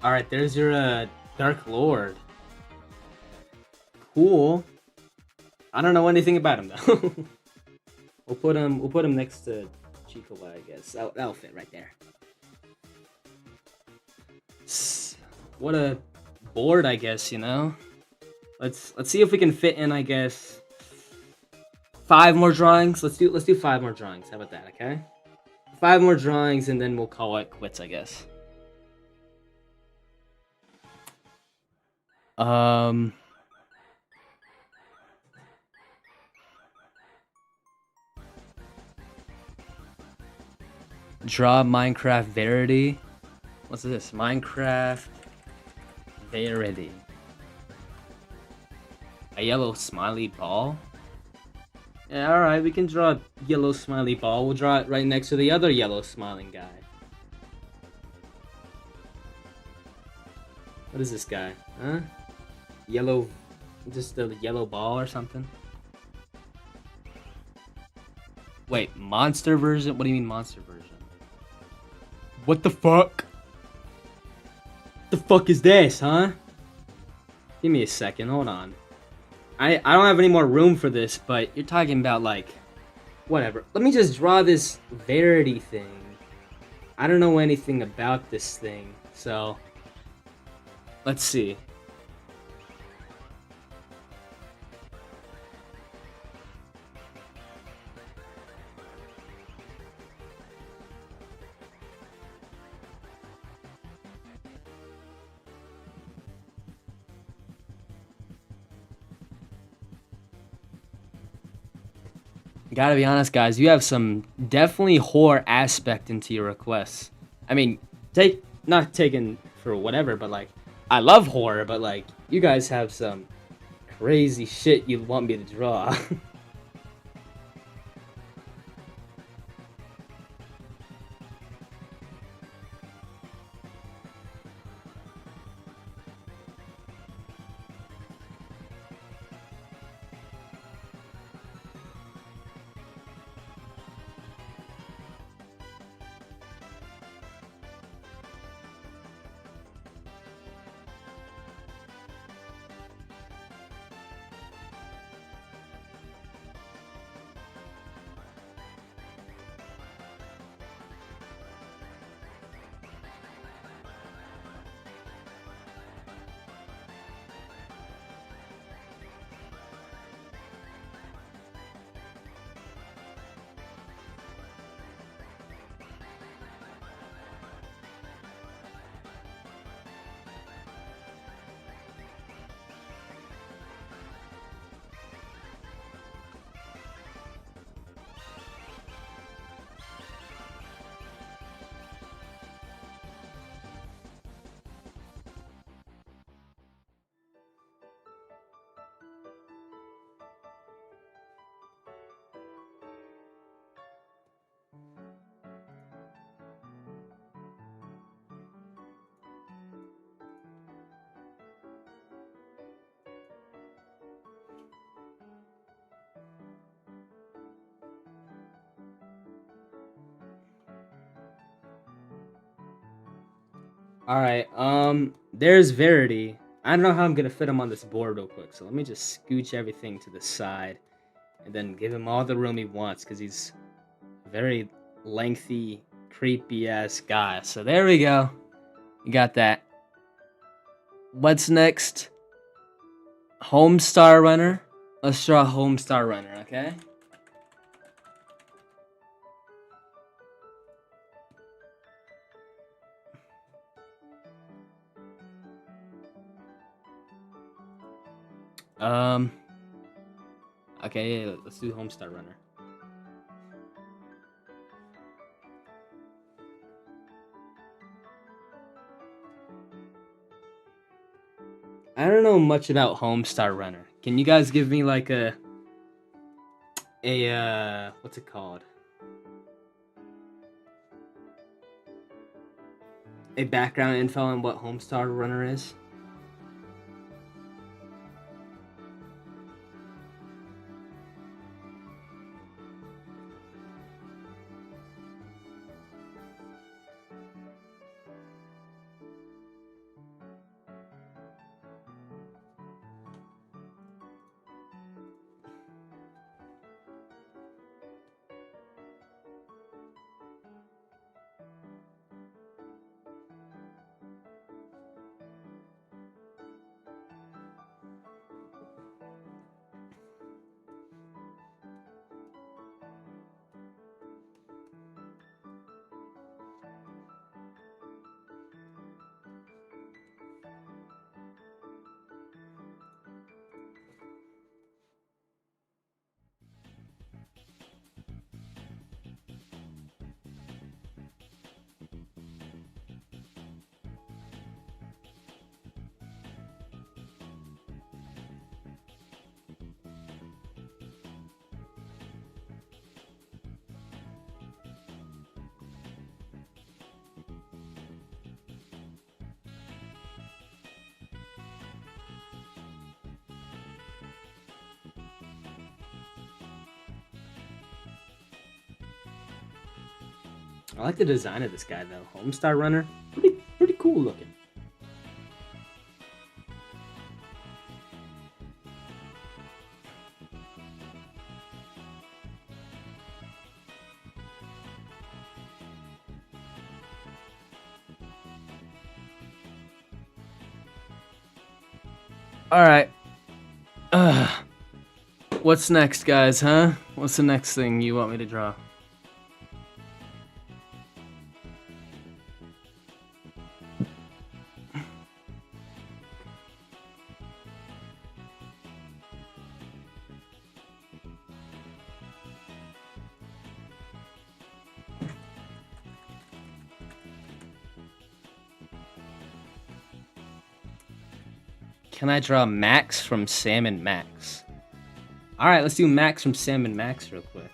All right, there's your Dark Lord. Cool. I don't know anything about him though. We'll put him next to Chico, I guess. That'll fit right there. What a board, I guess, you know. Let's see if we can fit in, I guess, 5 more drawings. Let's do 5 more drawings. How about that, okay? 5 more drawings and then we'll call it quits, I guess. Draw Minecraft Verity. What's this? Minecraft Verity. A yellow smiley ball? Yeah, alright, we can draw a yellow smiley ball. We'll draw it right next to the other yellow smiling guy. What is this guy? Huh? Yellow... just a yellow ball or something? Wait, monster version? What do you mean monster version? What the fuck? The fuck is this, huh? Give me a second, hold on. I don't have any more room for this, but you're talking about like whatever. Let me just draw this Verity thing. I don't know anything about this thing, so let's see. Gotta be honest, guys. You have some definitely horror aspect into your requests. I mean, not taken for whatever, but like, I love horror, but like, you guys have some crazy shit you want me to draw. All right. There's Verity. I don't know how I'm gonna fit him on this board real quick, so let me just scooch everything to the side, and then give him all the room he wants, cause he's a very lengthy, creepy ass guy. So there we go. You got that. What's next? Homestar Runner. Let's draw Homestar Runner, okay? Um. Okay, yeah, let's do Homestar Runner. I don't know much about Homestar Runner. Can you guys give me like a what's it called? A background info on what Homestar Runner is? I like the design of this guy though. Homestar Runner, pretty cool looking. All right. What's next, guys? Huh? What's the next thing you want me to draw? Can I draw Max from Sam and Max? Alright, let's do Max from Sam and Max real quick.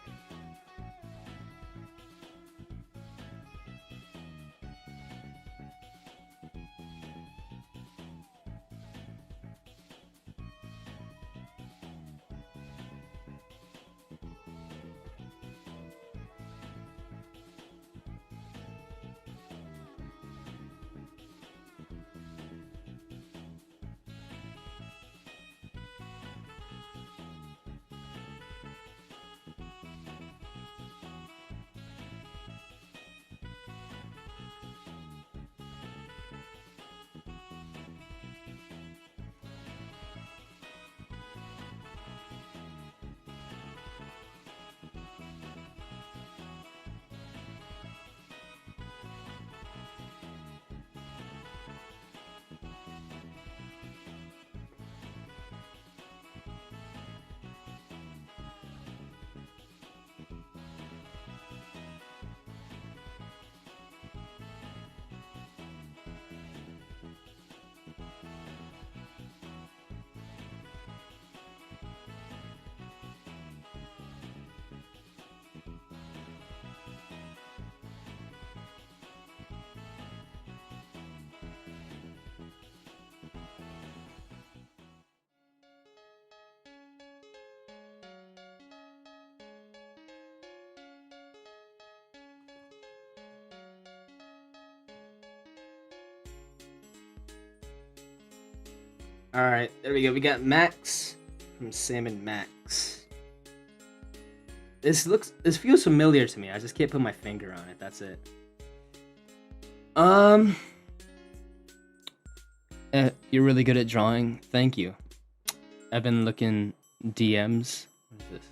Alright, there we go. We got Max from Sam and Max. This feels familiar to me. I just can't put my finger on it. That's it. You're really good at drawing. Thank you. I've been looking DMs. What is this?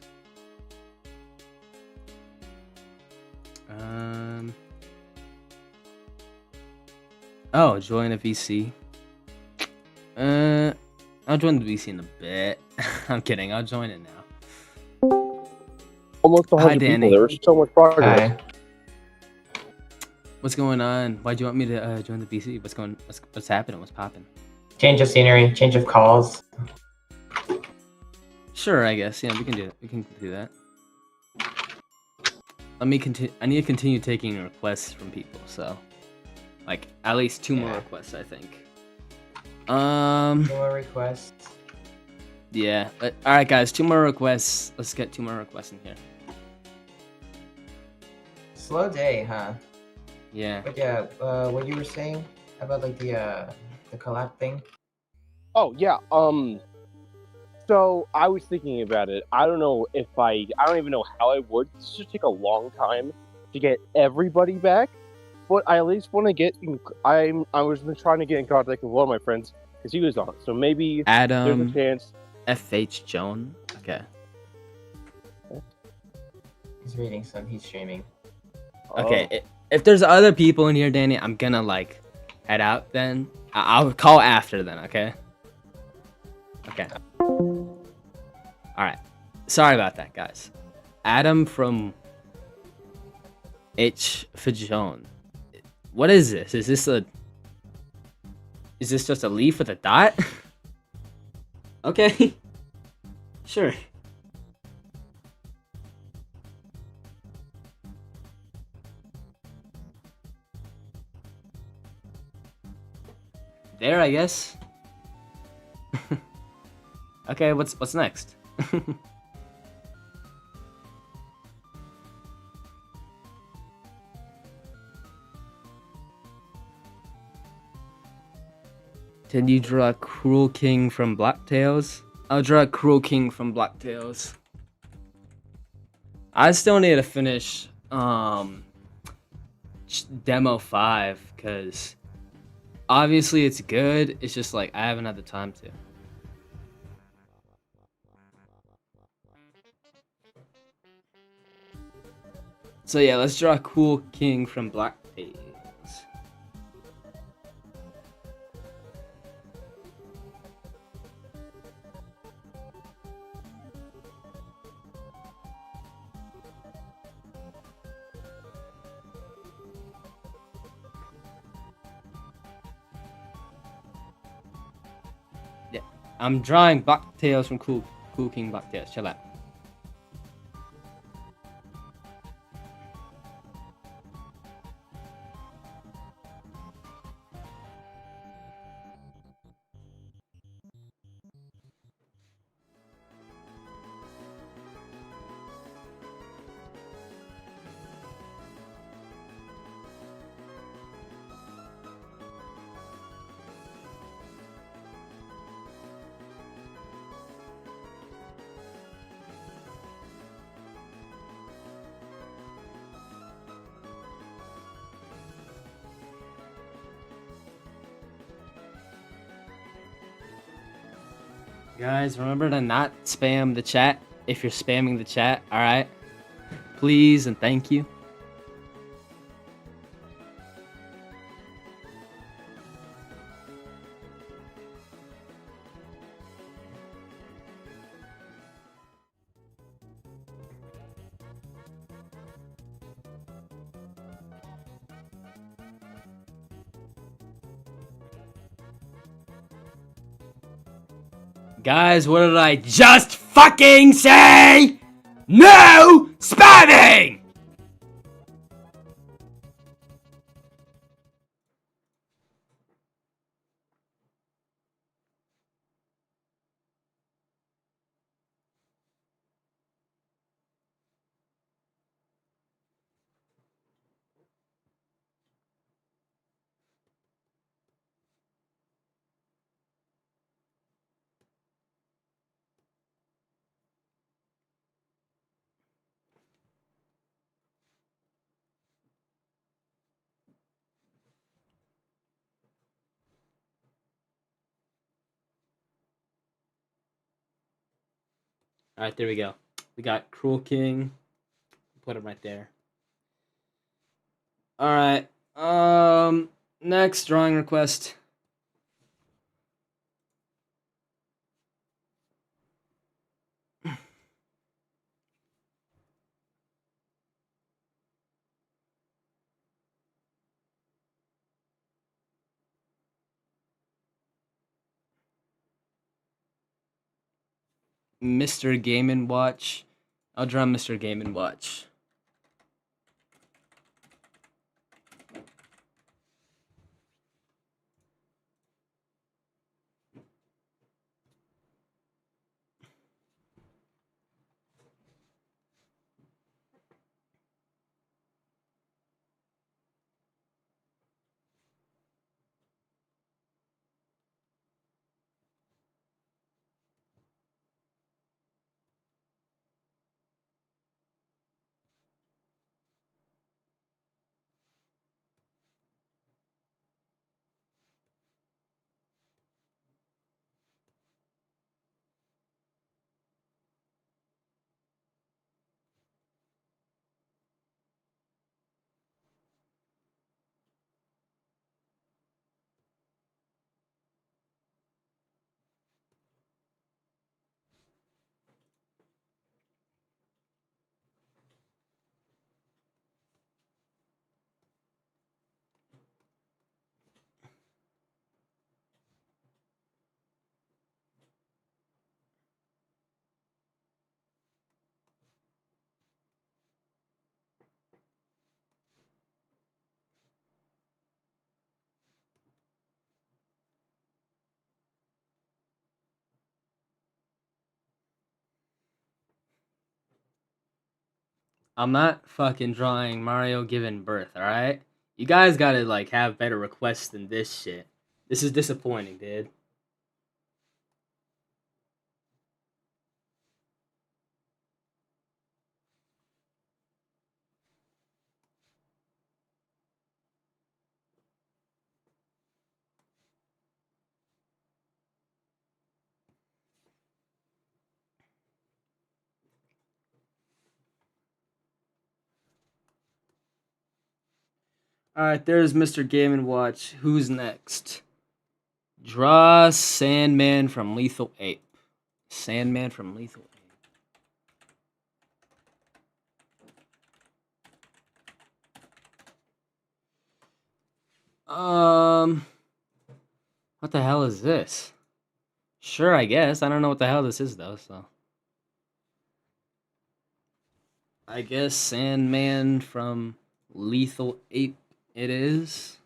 Oh, join a VC. I'll join the VC in a bit. I'm kidding. I'll join it now. Almost 100 Hi, Danny. people. There was so much progress. Hi. What's going on? Why'd you want me to join the VC? What's happening? What's popping? Change of scenery, change of calls. Sure, I guess. Yeah, we can do it. We can do that. Let me continue. I need to continue taking requests from people. So, like, at least 2 more requests, I think. More requests. Yeah. All right, guys. 2 more requests. Let's get 2 more requests in here. Slow day, huh? Yeah. But yeah, what you were saying about like the collab thing. Oh yeah. So I was thinking about it. I don't know if I don't even know how I would. This should take a long time to get everybody back, but I at least want to get. I was been trying to get in contact with one of my friends because he was on it. So maybe there's Adam a chance. FH Joan. Okay. He's reading some. He's streaming. Okay. If there's other people in here, Danny, I'm gonna like head out. Then I'll call after. Then, okay. Okay. All right. Sorry about that, guys. Adam from H Fajon. What is this? Is this just a leaf with a dot? Okay. Sure. There, I guess. Okay, what's next? Can you draw a Cruel King from Black Tales? I'll draw a Cruel King from Black Tales. I still need to finish demo 5 because obviously it's good. It's just like I haven't had the time to. So yeah, let's draw a Cruel King from Black Tales. Yeah, I'm drawing Black Tales from Cruel King Black Tales. Chill out. Guys, remember to not spam the chat if you're spamming the chat, alright? Please and thank you. Guys, what did I just fucking say? No spamming! Alright, there we go. We got Cruel King. Put him right there. Alright. Next drawing request. Mr. Game & Watch. I'll draw Mr. Game & Watch. I'm not fucking drawing Mario giving birth, alright? You guys gotta, like, have better requests than this shit. This is disappointing, dude. All right, there's Mr. Game and Watch. Who's next? Draw Sandman from Lethal Ape. Sandman from Lethal Ape. What the hell is this? Sure, I guess. I don't know what the hell this is though, so. I guess Sandman from Lethal Ape it is.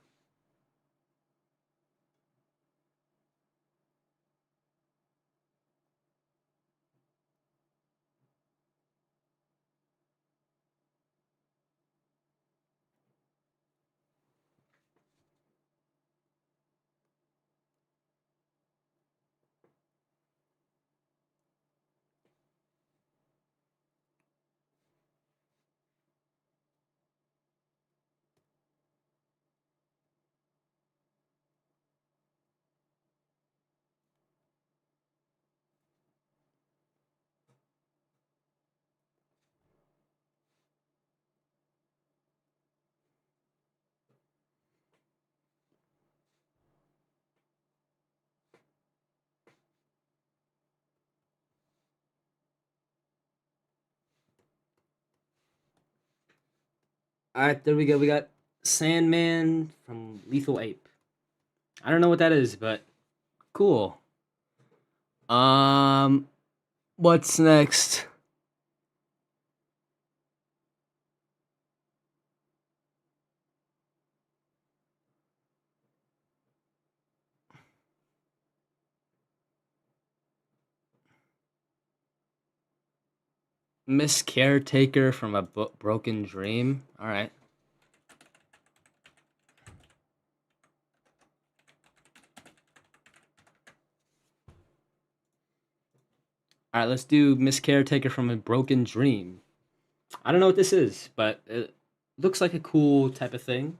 All right, there we go. We got Sandman from Lethal Ape. I don't know what that is, but cool. What's next? Miss Caretaker from a Broken Dream. All right. All right, let's do Miss Caretaker from a Broken Dream. I don't know what this is, but it looks like a cool type of thing.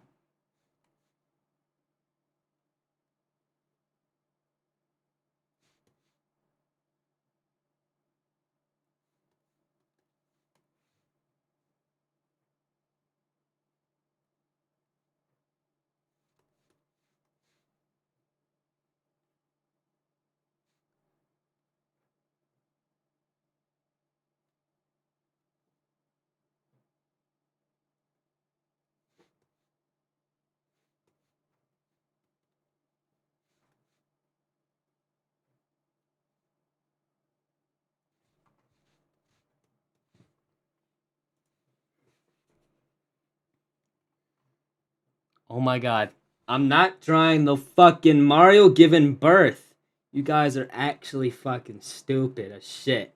Oh my god. I'm not drawing the fucking Mario giving birth. You guys are actually fucking stupid as shit.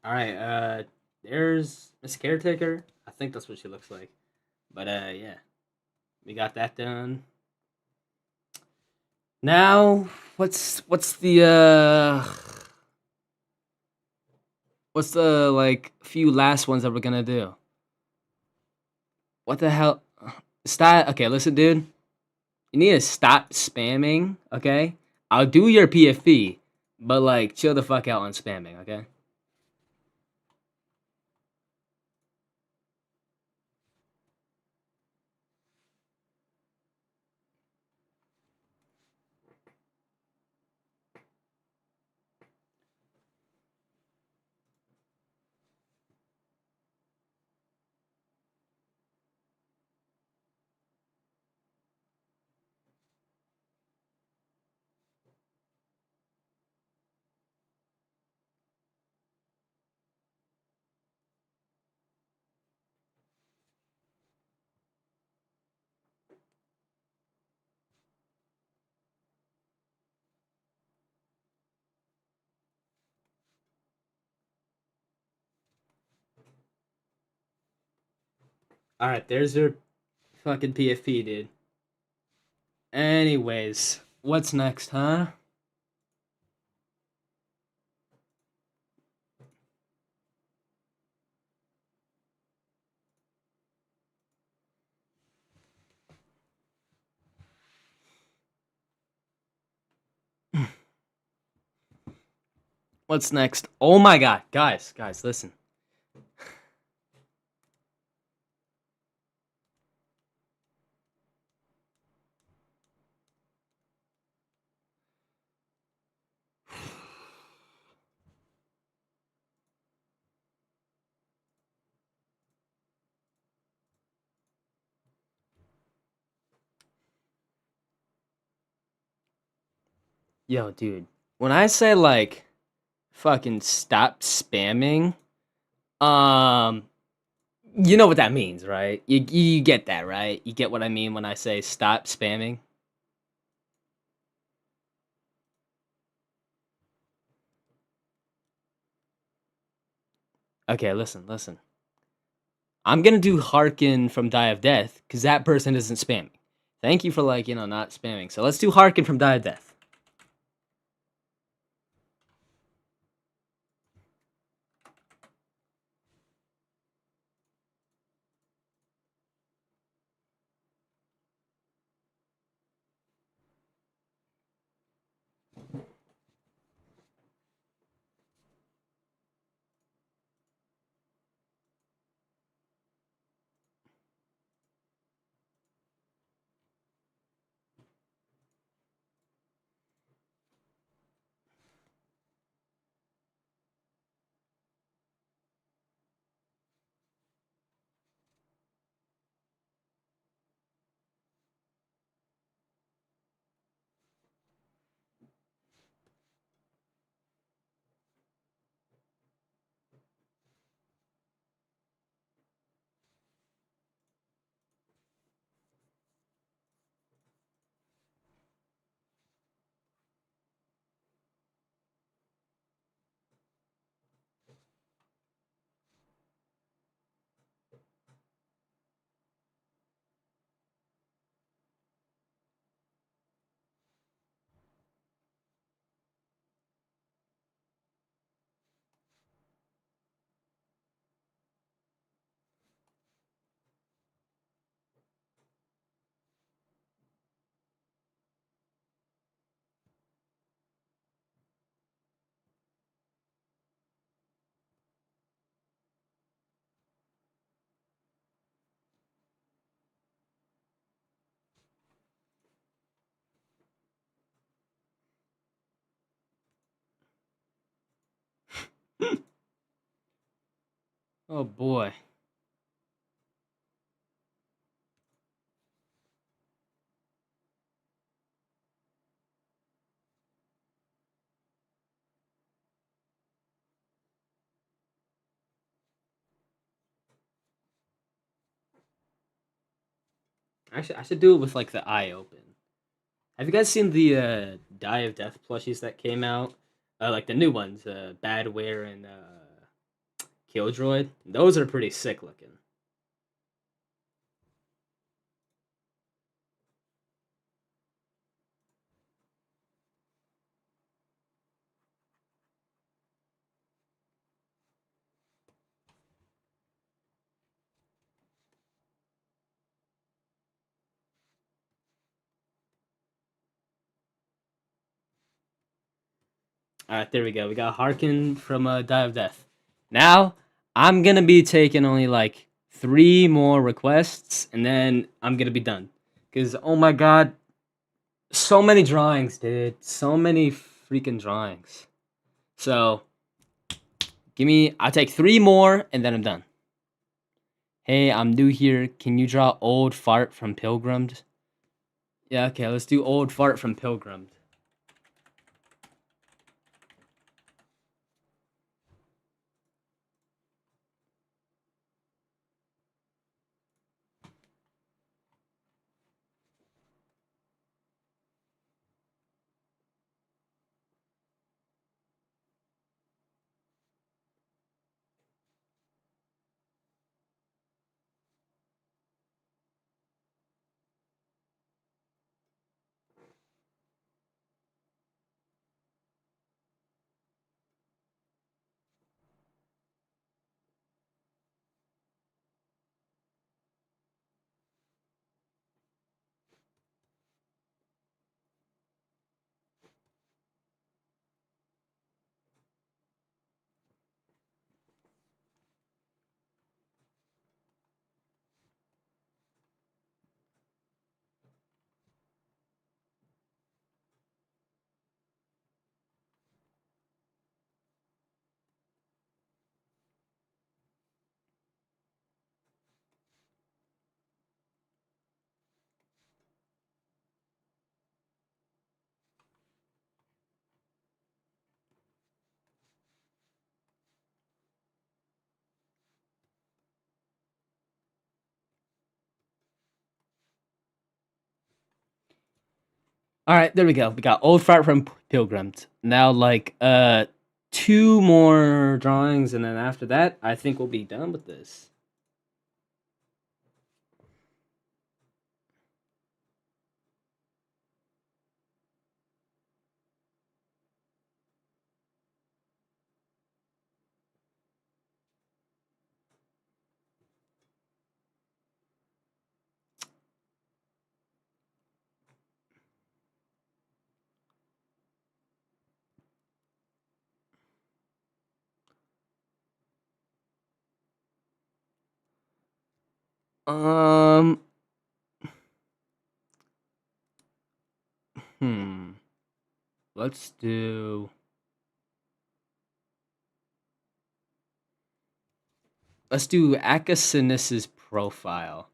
All right, there's Miss Caretaker. I think that's what she looks like. But yeah, we got that done. Now, what's the like few last ones that we're gonna do? What the hell? Stop. Okay, listen, dude. You need to stop spamming. Okay, I'll do your PFP, But like, chill the fuck out on spamming, okay? All right, there's your fucking PFP, dude. Anyways, what's next, huh? What's next? Oh my god, guys, listen. Yo, dude, when I say like fucking stop spamming, um, you know what that means, right? You get that, right? You get what I mean when I say stop spamming? Okay, listen. I'm gonna do Harkin from Die of Death, because that person isn't spamming. Thank you for like, not spamming. So let's do Harkin from Die of Death. Oh boy. Actually, I should do it with like the eye open. Have you guys seen the Die of Death plushies that came out? Like the new ones, Badware and Killjoy. Those are pretty sick looking. All right, there we go. We got Harkin from Die of Death. Now I'm gonna be taking only like 3 more requests, and then I'm gonna be done. Cause oh my god, so many drawings, dude. So many freaking drawings. So give me. I'll take 3 more, and then I'm done. Hey, I'm new here. Can you draw old fart from Pilgrimed? Yeah, okay. Let's do old fart from Pilgrimed. All right, there we go. We got old fart from Pilgrimed. Now, like, 2 more drawings, and then after that, I think we'll be done with this. Um, hmm. Let's do. Let's do Akasinus's profile.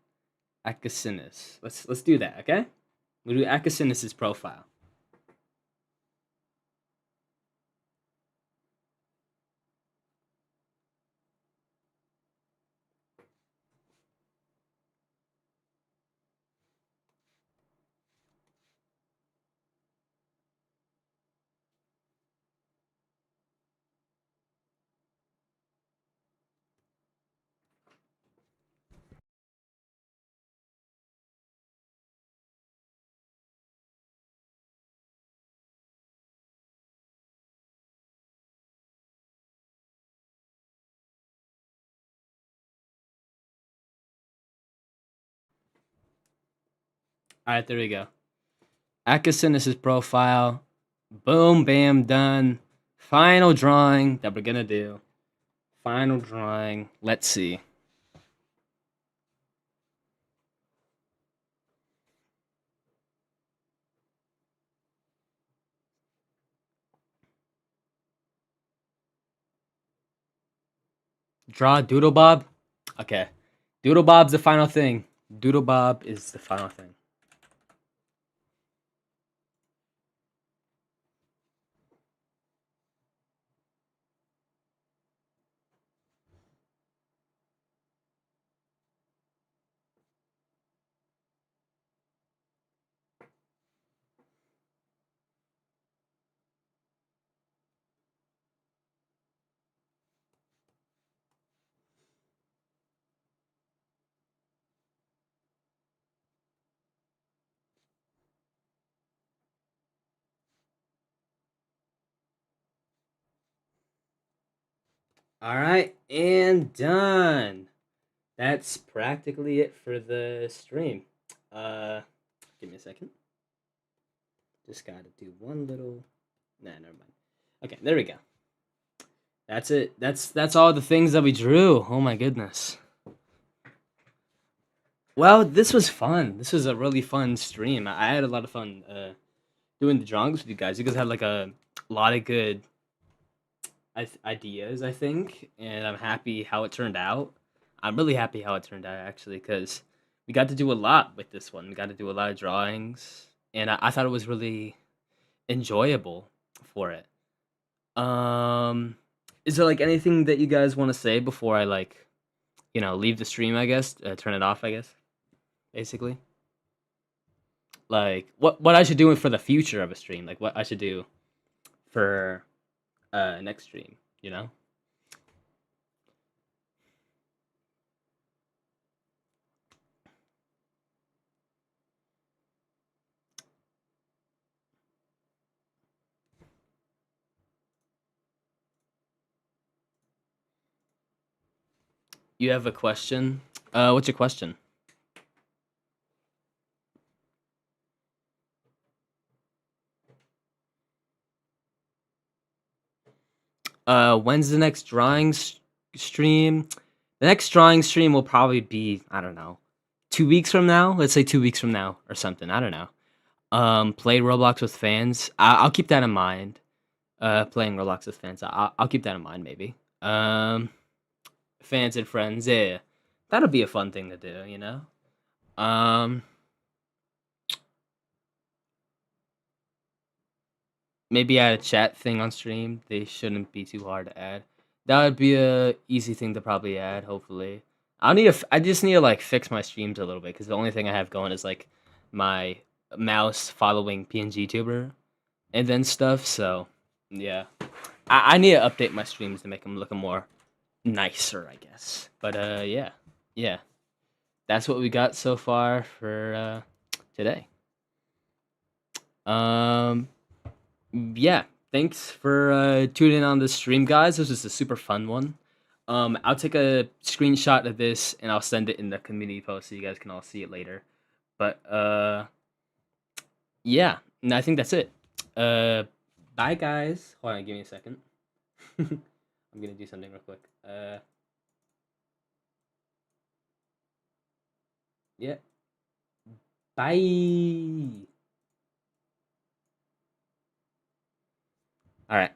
Akasinus. Let's do that. Okay. We'll do Akasinus's profile. All right, there we go. Akasinus's profile. Boom, bam, done. Final drawing that we're gonna do. Final drawing. Let's see. Draw Doodle Bob. Okay. Doodle Bob's the final thing. Doodle Bob is the final thing. All right, and done. That's practically it for the stream. Uh, Give me a second. Just gotta do one little. Nah, never mind. Okay, there we go. That's it. That's all the things that we drew. Oh my goodness. Well, this was fun. This was a really fun stream. I had a lot of fun doing the drawings with you guys. You guys had like a lot of good ideas, I think, and I'm happy how it turned out. I'm really happy how it turned out actually, because we got to do a lot with this one. We got to do a lot of drawings, and I thought it was really enjoyable for it. Is there like anything that you guys want to say before I like, leave the stream? I guess turn it off. I guess basically, like what I should do for the future of a stream, like what I should do for next stream. You know. You have a question? What's your question? When's the next stream? The next drawing stream will probably be, I don't know, 2 weeks from now. Let's say 2 weeks from now or something. I don't know. Play Roblox with fans. I'll keep that in mind. Playing Roblox with fans. I'll keep that in mind maybe. Fans and friends. Yeah, that'll be a fun thing to do. Maybe add a chat thing on stream. They shouldn't be too hard to add. That would be a easy thing to probably add. Hopefully, I just need to like fix my streams a little bit because the only thing I have going is like my mouse following PNG tuber and then stuff. So yeah, I need to update my streams to make them look more nicer, I guess. But yeah, that's what we got so far for today. Yeah, thanks for tuning in on this stream, guys. This was a super fun one. I'll take a screenshot of this and I'll send it in the community post so you guys can all see it later. But yeah, and I think that's it. Bye, guys. Hold on, give me a second. I'm gonna do something real quick. Yeah. Bye. All right.